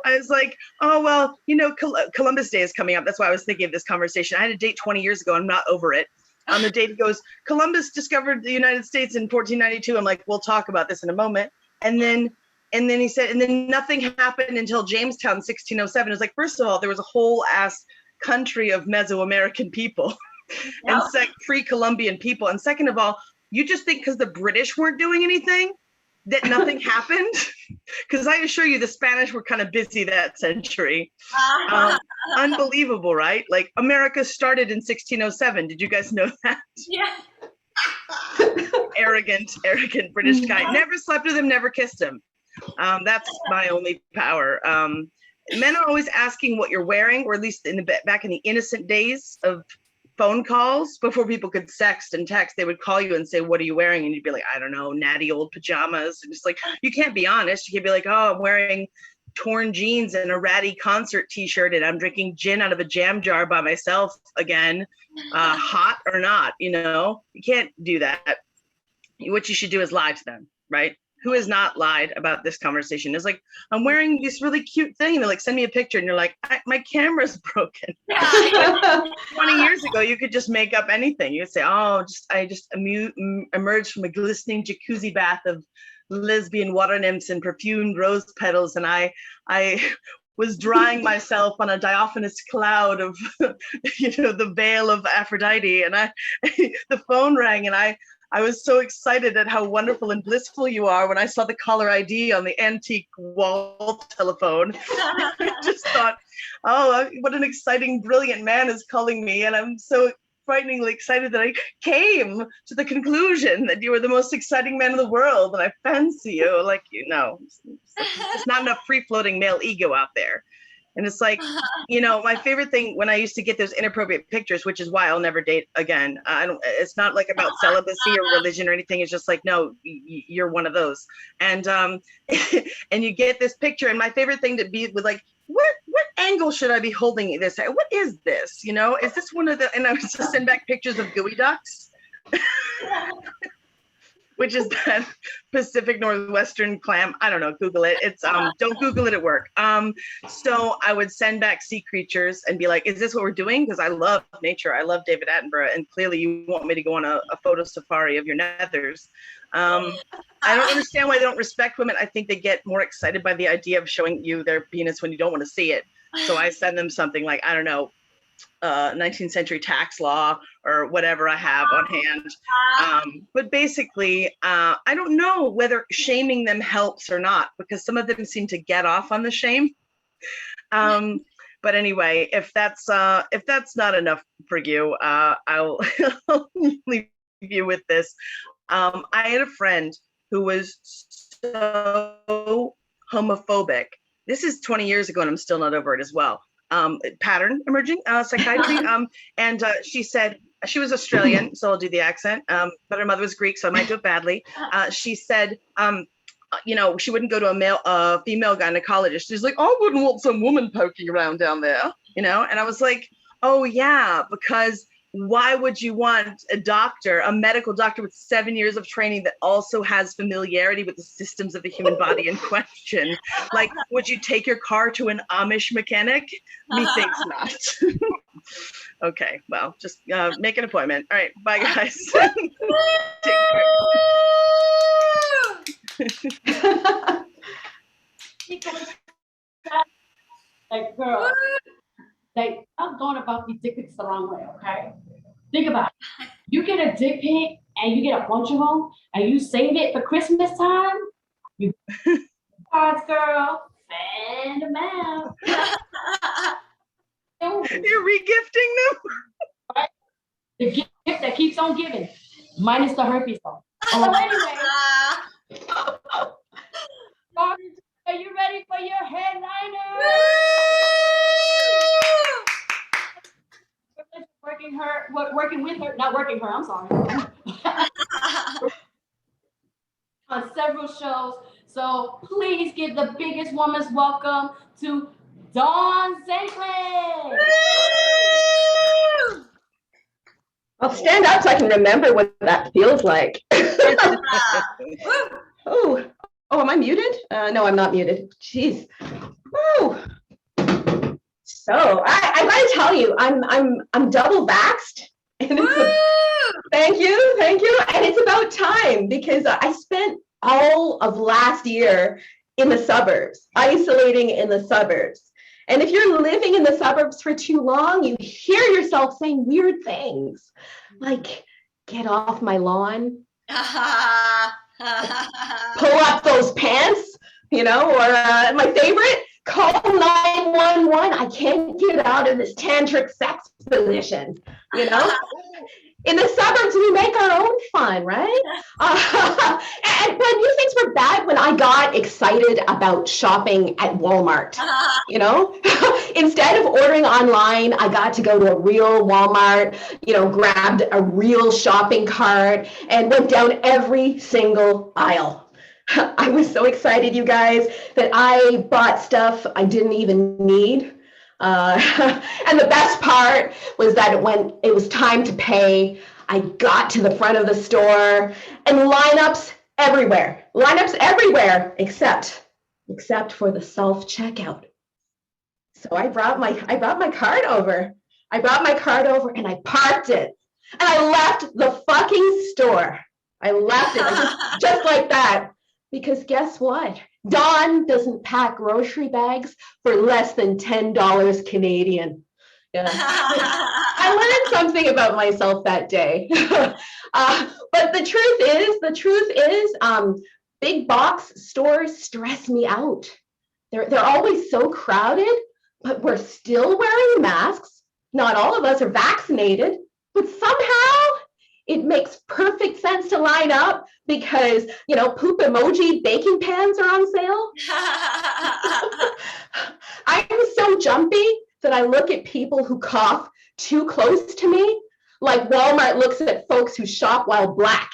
I was like, oh, well, Columbus Day is coming up. That's why I was thinking of this conversation. I had a date 20 years ago. I'm not over it. On the date, he goes, Columbus discovered the United States in 1492. I'm like, we'll talk about this in a moment. And then he said, and then nothing happened until Jamestown, 1607. It's like, first of all, there was a whole ass country of Mesoamerican people and pre-Columbian people. And second of all, you just think because the British weren't doing anything that nothing happened? Because I assure you the Spanish were kind of busy that century. Unbelievable, right? Like America started in 1607. Did you guys know that? Yeah. Arrogant British guy. Never slept with him, never kissed him. That's my only power. Men are always asking what you're wearing, or at least back in the innocent days of phone calls before people could sext and text, they would call you and say, what are you wearing? And you'd be like, I don't know, natty old pajamas. And it's like, you can't be honest. You can be like, oh, I'm wearing torn jeans and a ratty concert t-shirt and I'm drinking gin out of a jam jar by myself again, hot or not, you can't do that. What you should do is lie to them, right? Who has not lied about this conversation? It's like, I'm wearing this really cute thing. And they're like, send me a picture. And you're like, my camera's broken. 20 years ago, you could just make up anything. You would say, oh, I just emerged from a glistening jacuzzi bath of lesbian water nymphs and perfumed rose petals. And I was drying myself on a diaphanous cloud of, the veil of Aphrodite. And the phone rang and I was so excited at how wonderful and blissful you are when I saw the caller ID on the antique wall telephone. I just thought, oh, what an exciting, brilliant man is calling me. And I'm so frighteningly excited that I came to the conclusion that you were the most exciting man in the world and I fancy you. Like, there's not enough free-floating male ego out there. And it's like, my favorite thing when I used to get those inappropriate pictures, which is why I'll never date again. It's not like about celibacy or religion or anything. It's just like, no, you're one of those. And and you get this picture. And my favorite thing to be with like, what angle should I be holding this at? What is this? Is this one of the, and I was just send back pictures of gooey ducks. Which is that Pacific Northwestern clam. I don't know, Google it. It's don't Google it at work. So I would send back sea creatures and be like, is this what we're doing? Because I love nature. I love David Attenborough. And clearly you want me to go on a photo safari of your nethers. I don't understand why they don't respect women. I think they get more excited by the idea of showing you their penis when you don't want to see it. So I send them something like, I don't know, 19th century tax law or whatever I have on hand. But basically, I don't know whether shaming them helps or not, because some of them seem to get off on the shame. But anyway, if that's not enough for you, I'll leave you with this. I had a friend who was so homophobic. This is 20 years ago and I'm still not over it as well. Pattern emerging psychiatry. And she said, she was Australian, so I'll do the accent, but her mother was Greek, so I might do it badly. She said, she wouldn't go to a female gynecologist. She's like, I wouldn't want some woman poking around down there, and I was like, oh yeah, because why would you want a medical doctor with 7 years of training that also has familiarity with the systems of the human body in question? Like, would you take your car to an Amish mechanic? Methinks not. Okay, well, just make an appointment. All right, bye guys. Take care. Like, girl, like, I'm going about these dick pics the wrong way, okay? Think about it. You get a dick pic and you get a bunch of them and you save it for Christmas time. You cards, girl, send them out. You're regifting them? Right? The gift that keeps on giving, minus the herpes though. So anyway, talk working with her, not working her, I'm sorry. On several shows. So please give the biggest woman's welcome to Dawn Xanklin. I'll stand up so I can remember what that feels like. Oh, am I muted? No, I'm not muted. Jeez. Woo. So I gotta tell you, I'm double vaxxed. And thank you. And it's about time because I spent all of last year in the suburbs, isolating in the suburbs. And if you're living in the suburbs for too long, you hear yourself saying weird things like, get off my lawn, pull up those pants, or my favorite, call 911. I can't get out of this tantric sex position, In the suburbs, we make our own fun, right? And when these things were bad, when I got excited about shopping at Walmart, instead of ordering online, I got to go to a real Walmart, grabbed a real shopping cart and went down every single aisle. I was so excited, you guys, that I bought stuff I didn't even need. And the best part was that when it was time to pay, I got to the front of the store and lineups everywhere, except for the self-checkout. So I brought my card over. And I parked it and I left the fucking store. I left it just like that. Because guess what? Dawn doesn't pack grocery bags for less than $10 Canadian. Yeah. I learned something about myself that day. But the truth is, big box stores stress me out. They're always so crowded, but we're still wearing masks. Not all of us are vaccinated, but somehow it makes perfect sense to line up because, poop emoji baking pans are on sale. I'm so jumpy that I look at people who cough too close to me, like Walmart looks at folks who shop while black.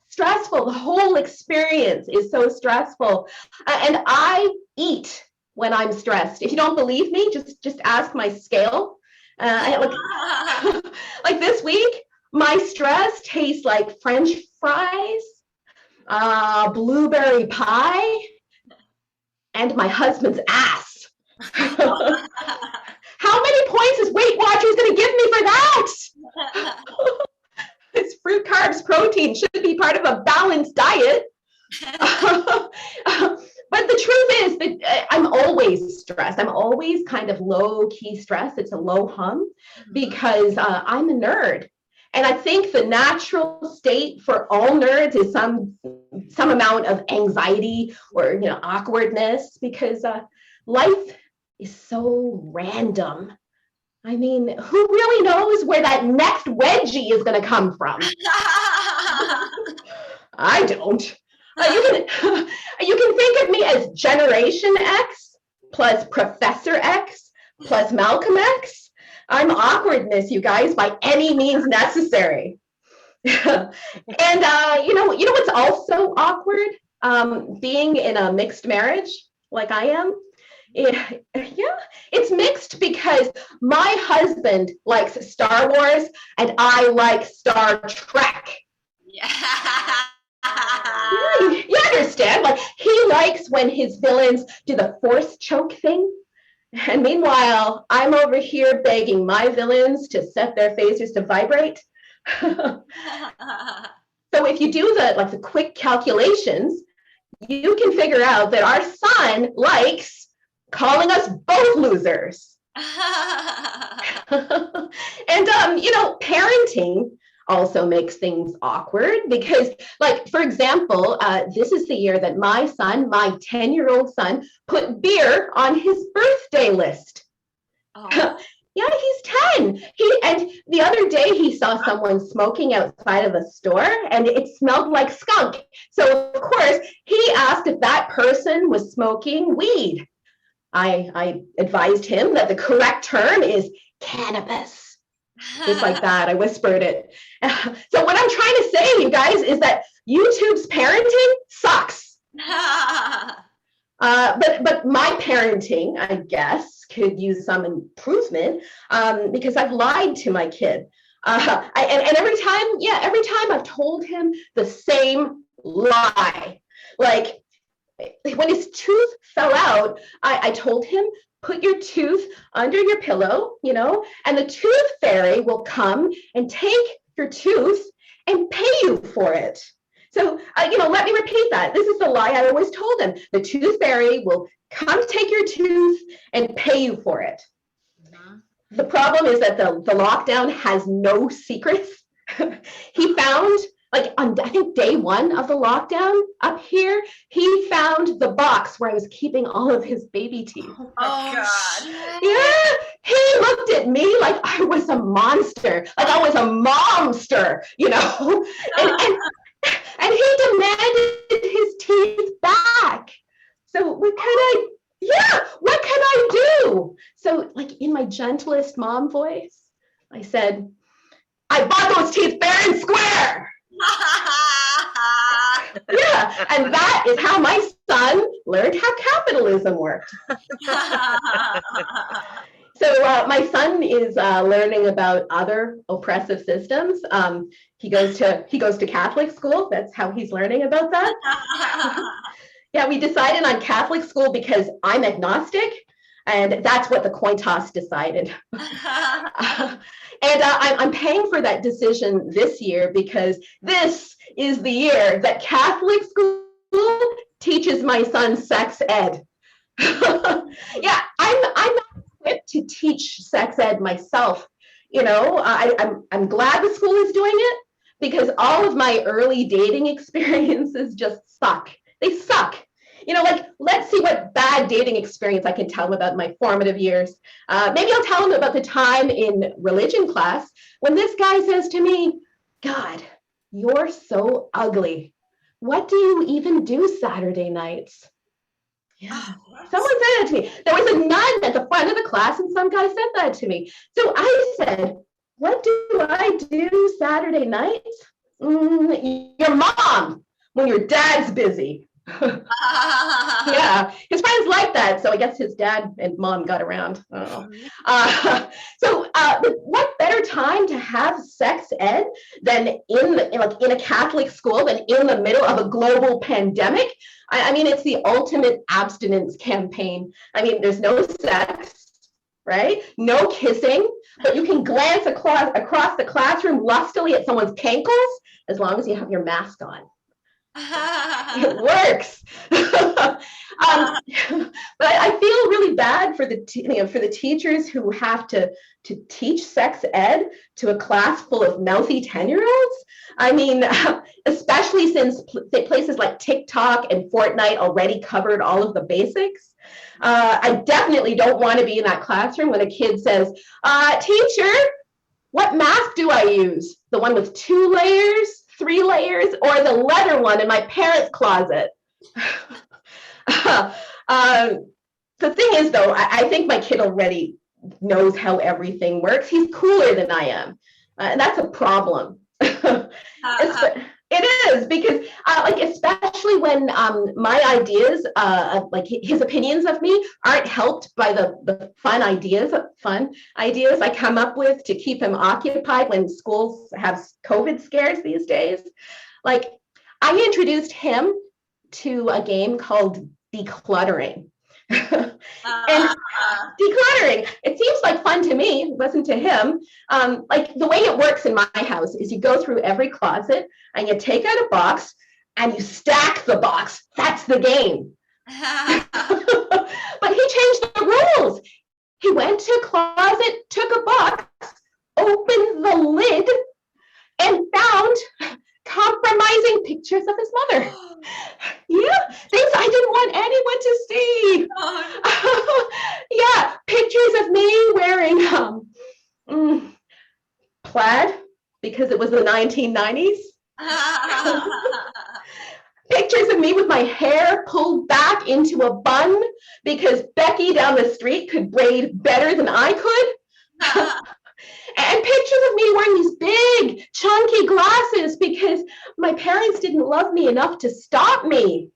Stressful. The whole experience is so stressful. And I eat when I'm stressed. If you don't believe me, just ask my scale. Like this week, my stress tastes like French fries, blueberry pie, and my husband's ass. How many points is Weight Watchers going to give me for that? It's fruit, carbs, protein should be part of a balanced diet. But the truth is that I'm always stressed. I'm always kind of low-key stressed. It's a low hum because I'm a nerd. And I think the natural state for all nerds is some amount of anxiety or awkwardness because life is so random. I mean, who really knows where that next wedgie is going to come from? I don't. You can think of me as Generation X plus Professor X plus Malcolm X. I'm awkwardness, you guys, by any means necessary. And you know what's also awkward? Being in a mixed marriage like I am. It's mixed because my husband likes Star Wars and I like Star Trek. Yeah, you understand? Like he likes when his villains do the force choke thing. And meanwhile, I'm over here begging my villains to set their phasers to vibrate. So if you do the quick calculations, you can figure out that our son likes calling us both losers. And parenting also makes things awkward because, for example, this is the year that my 10-year-old son, put beer on his birthday list. Oh. Yeah, he's 10. And the other day he saw someone smoking outside of a store and it smelled like skunk. So of course he asked if that person was smoking weed. I advised him that the correct term is cannabis. Just like that, I whispered it. So what I'm trying to say, you guys, is that YouTube's parenting sucks. But my parenting, I guess, could use some improvement because I've lied to my kid. And every time I've told him the same lie. Like when his tooth fell out, I told him, put your tooth under your pillow, and the tooth fairy will come and take your tooth and pay you for it. So, let me repeat that. This is the lie I always told him. The tooth fairy will come take your tooth and pay you for it. The problem is that the lockdown has no secrets. He found, on I think day 1 of the lockdown up here, he found the box where I was keeping all of his baby teeth. Oh God. Yeah, he looked at me like I was a monster, like I was a momster, and he demanded his teeth back. So what can I do? So in my gentlest mom voice, I said, I bought those teeth fair and square. Yeah, and that is how my son learned how capitalism worked. So my son is learning about other oppressive systems. He goes to Catholic school. That's how he's learning about that. Yeah, we decided on Catholic school because I'm agnostic, and that's what the coin toss decided. And I'm paying for that decision this year because this is the year that Catholic school teaches my son sex ed. Yeah, I'm not equipped to teach sex ed myself. I'm glad the school is doing it because all of my early dating experiences just suck. They suck. Let's see what bad dating experience I can tell him about my formative years. Maybe I'll tell him about the time in religion class when this guy says to me, God, you're so ugly. What do you even do Saturday nights? Yeah, someone said that to me. There was a nun at the front of the class and some guy said that to me. So I said, what do I do Saturday nights? Your mom, when your dad's busy. Yeah, his friends like that, so I guess his dad and mom got around. So what better time to have sex ed than in a Catholic school than in the middle of a global pandemic? I mean, it's the ultimate abstinence campaign. I mean, there's no sex, right? No kissing, but you can glance across the classroom lustily at someone's cankles as long as you have your mask on. It works. But I feel really bad for the teachers who have to teach sex ed to a class full of mouthy 10-year-olds. I mean, especially since places like TikTok and Fortnite already covered all of the basics. I definitely don't want to be in that classroom when a kid says, teacher, what mask do I use? The one with 2 layers? 3 layers, or the leather one in my parents' closet? The thing is, though, I think my kid already knows how everything works. He's cooler than I am, and that's a problem. It is because, especially when my ideas, his opinions of me, aren't helped by the fun ideas I come up with to keep him occupied when schools have COVID scares these days. Like, I introduced him to a game called Decluttering. And decluttering, it seems like fun to me, it wasn't to him. The way it works in my house is you go through every closet and you take out a box and you stack the box. That's the game. But he changed the rules. He went to a closet, took a box, opened the lid, and found compromising pictures of his mother. Yeah, things I didn't want anyone to see. Yeah, pictures of me wearing plaid because it was the 1990s. Pictures of me with my hair pulled back into a bun because Becky down the street could braid better than I could. And pictures of me wearing these big, chunky glasses because my parents didn't love me enough to stop me.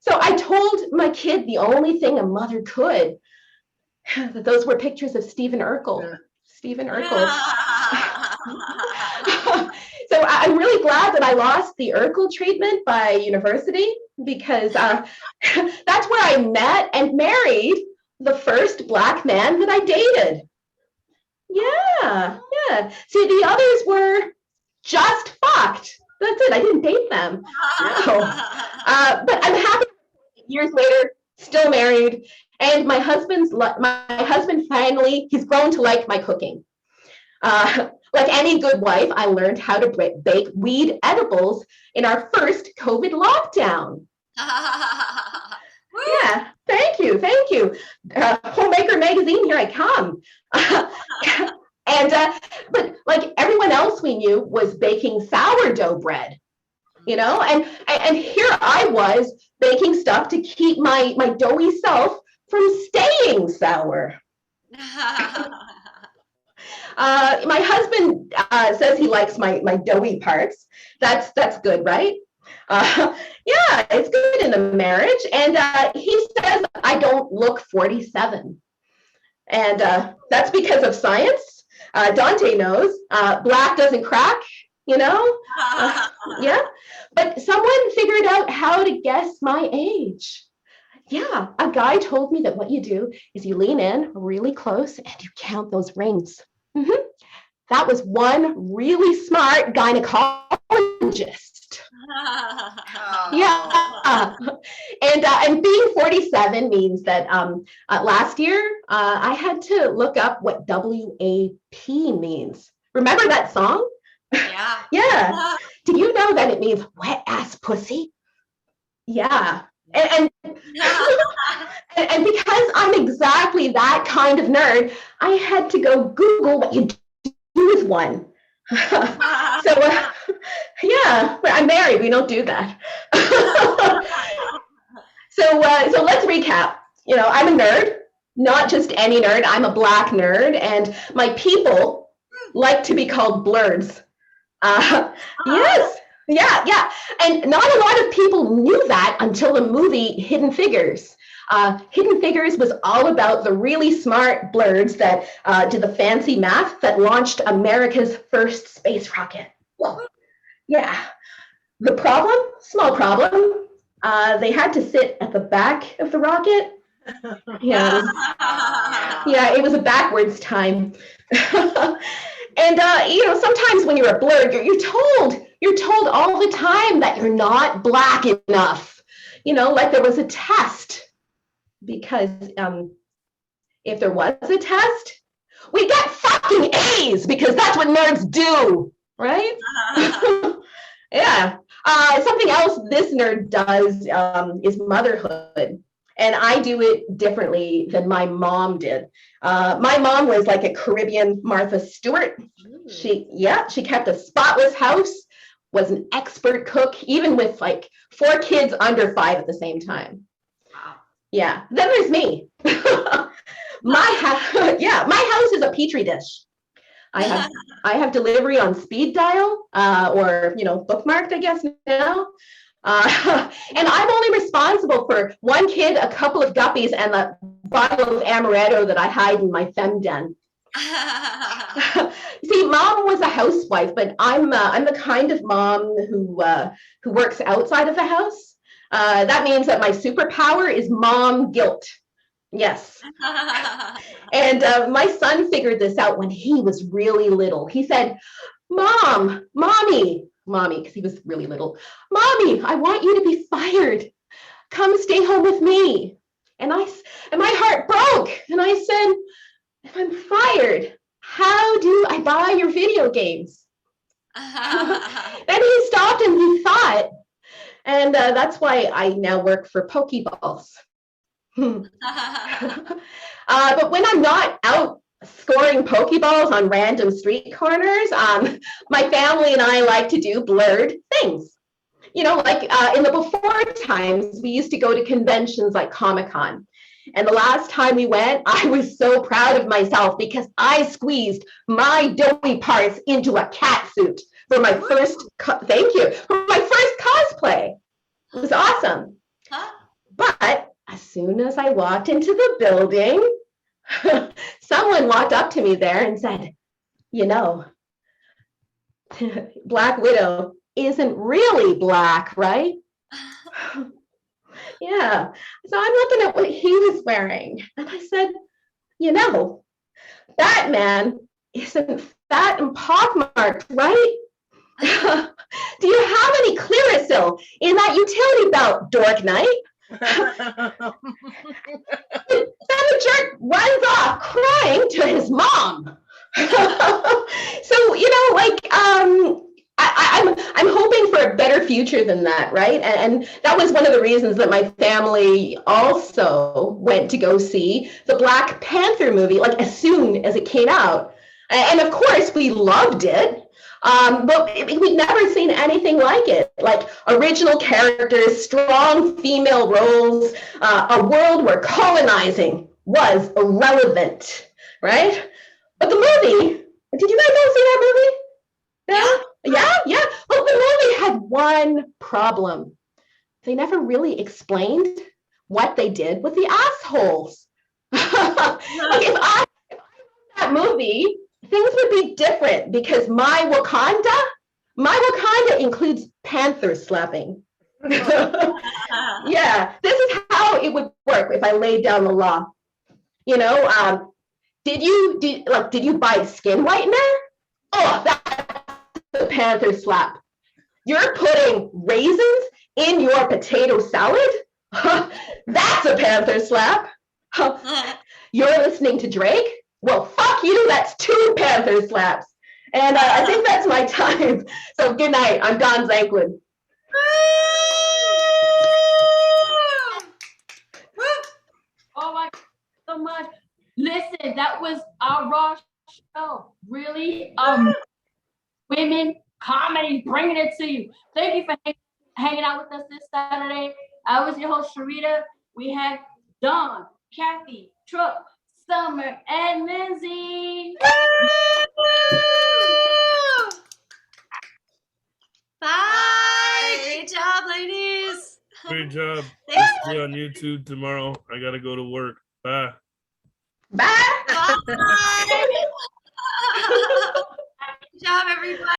So I told my kid the only thing a mother could, that those were pictures of Stephen Urkel. Yeah. Stephen Urkel. So I'm really glad that I lost the Urkel treatment by university because that's where I met and married the first Black man that I dated. Yeah. See, the others were just fucked. That's it. I didn't date them. No. But I'm happy. Years later, still married, and my husband finally, he's grown to like my cooking. Like any good wife, I learned how to bake weed edibles in our first COVID lockdown. Yeah, thank you. Homemaker magazine, here I come. But like everyone else we knew was baking sourdough bread, and here I was baking stuff to keep my doughy self from staying sour. My husband says he likes my doughy parts. That's good, right? Yeah, it's good in a marriage. And he says I don't look 47. And that's because of science. Dante knows. Black doesn't crack, yeah. But someone figured out how to guess my age. Yeah, a guy told me that what you do is you lean in really close and you count those rings. Mm-hmm. That was one really smart gynecologist. Yeah. And being 47 means that last year I had to look up what WAP means. Remember that song? Yeah. Yeah. Do you know that it means wet ass pussy? Yeah. And because I'm exactly that kind of nerd, I had to go Google what you do with one. So yeah, but I'm married. We don't do that. So let's recap. I'm a nerd, not just any nerd. I'm a Black nerd, and my people like to be called blurs. Yes. Yeah. And not a lot of people knew that until the movie Hidden Figures. Hidden Figures was all about the really smart blurs that did the fancy math that launched America's first space rocket. Whoa. Yeah. The problem, small problem, they had to sit at the back of the rocket. Yeah, it was a backwards time. And sometimes when you're a blur, you're told all the time that you're not Black enough. Like there was a test. Because if there was a test, we got fucking A's because that's what nerds do, right? Yeah. Something else this nerd does is motherhood. And I do it differently than my mom did. My mom was like a Caribbean Martha Stewart. She kept a spotless house, was an expert cook, even with like 4 kids under 5 at the same time. Wow. Yeah. Then there's me. My house is a petri dish. I have delivery on speed dial, or bookmarked, I guess now. And I'm only responsible for 1 kid, a couple of guppies, and the bottle of amaretto that I hide in my femme den. See, mom was a housewife, but I'm the kind of mom who works outside of the house. That means that my superpower is mom guilt. Yes. And my son figured this out when he was really little. He said, mommy, because he was really little, Mommy, I want you to be fired. Come stay home with me. And my heart broke. And I said, if I'm fired, how do I buy your video games? Then he stopped and he thought. And that's why I now work for Pokeballs. But when I'm not out scoring Pokeballs on random street corners, my family and I like to do blurred things. you know, like in the before times, we used to go to conventions like Comic-Con. And the last time we went, I was so proud of myself because I squeezed my doughy parts into a cat suit for my first, thank you, for my first cosplay. It was awesome. Huh? But as soon as I walked into the building, someone walked up to me there and said, you know, Black Widow isn't really black, right? Yeah. So I'm looking at what he was wearing. And I said, you know, Batman isn't fat and pockmarked, right? Do you have any Clearasil in that utility belt, Dork Knight? Then the jerk runs off crying to his mom. So, you know, like, I'm hoping for a better future than that, right? And that was one of the reasons that my family also went to go see the Black Panther movie, like as soon as it came out. And of course, we loved it. But we'd never seen anything like it, like original characters, strong female roles, a world where colonizing was irrelevant, right? But the movie, did you guys all see that movie? Yeah. Well, the movie had one problem. They never really explained what they did with the assholes. Like if I wrote that movie, things would be different because my Wakanda includes panther slapping. Yeah, this is how it would work if I laid down the law. You know, did you buy skin whitener? Oh, that's the panther slap. You're putting raisins in your potato salad? That's a panther slap. You're listening to Drake? Well, fuck you, that's 2 panther slaps. And I think that's my time. So good night, I'm Don Xanklin. Oh my God, so much. Listen, that was our raw show. Really, women comedy, bringing it to you. Thank you for hanging out with us this Saturday. I was your host, Sha Rita. We had Dawn, Cathy, Truc, Sommer, and Lindsay. Bye. Great job, ladies. Great job. Thanks. See you on YouTube tomorrow. I gotta go to work. Bye. Bye. Bye. Good job, everybody.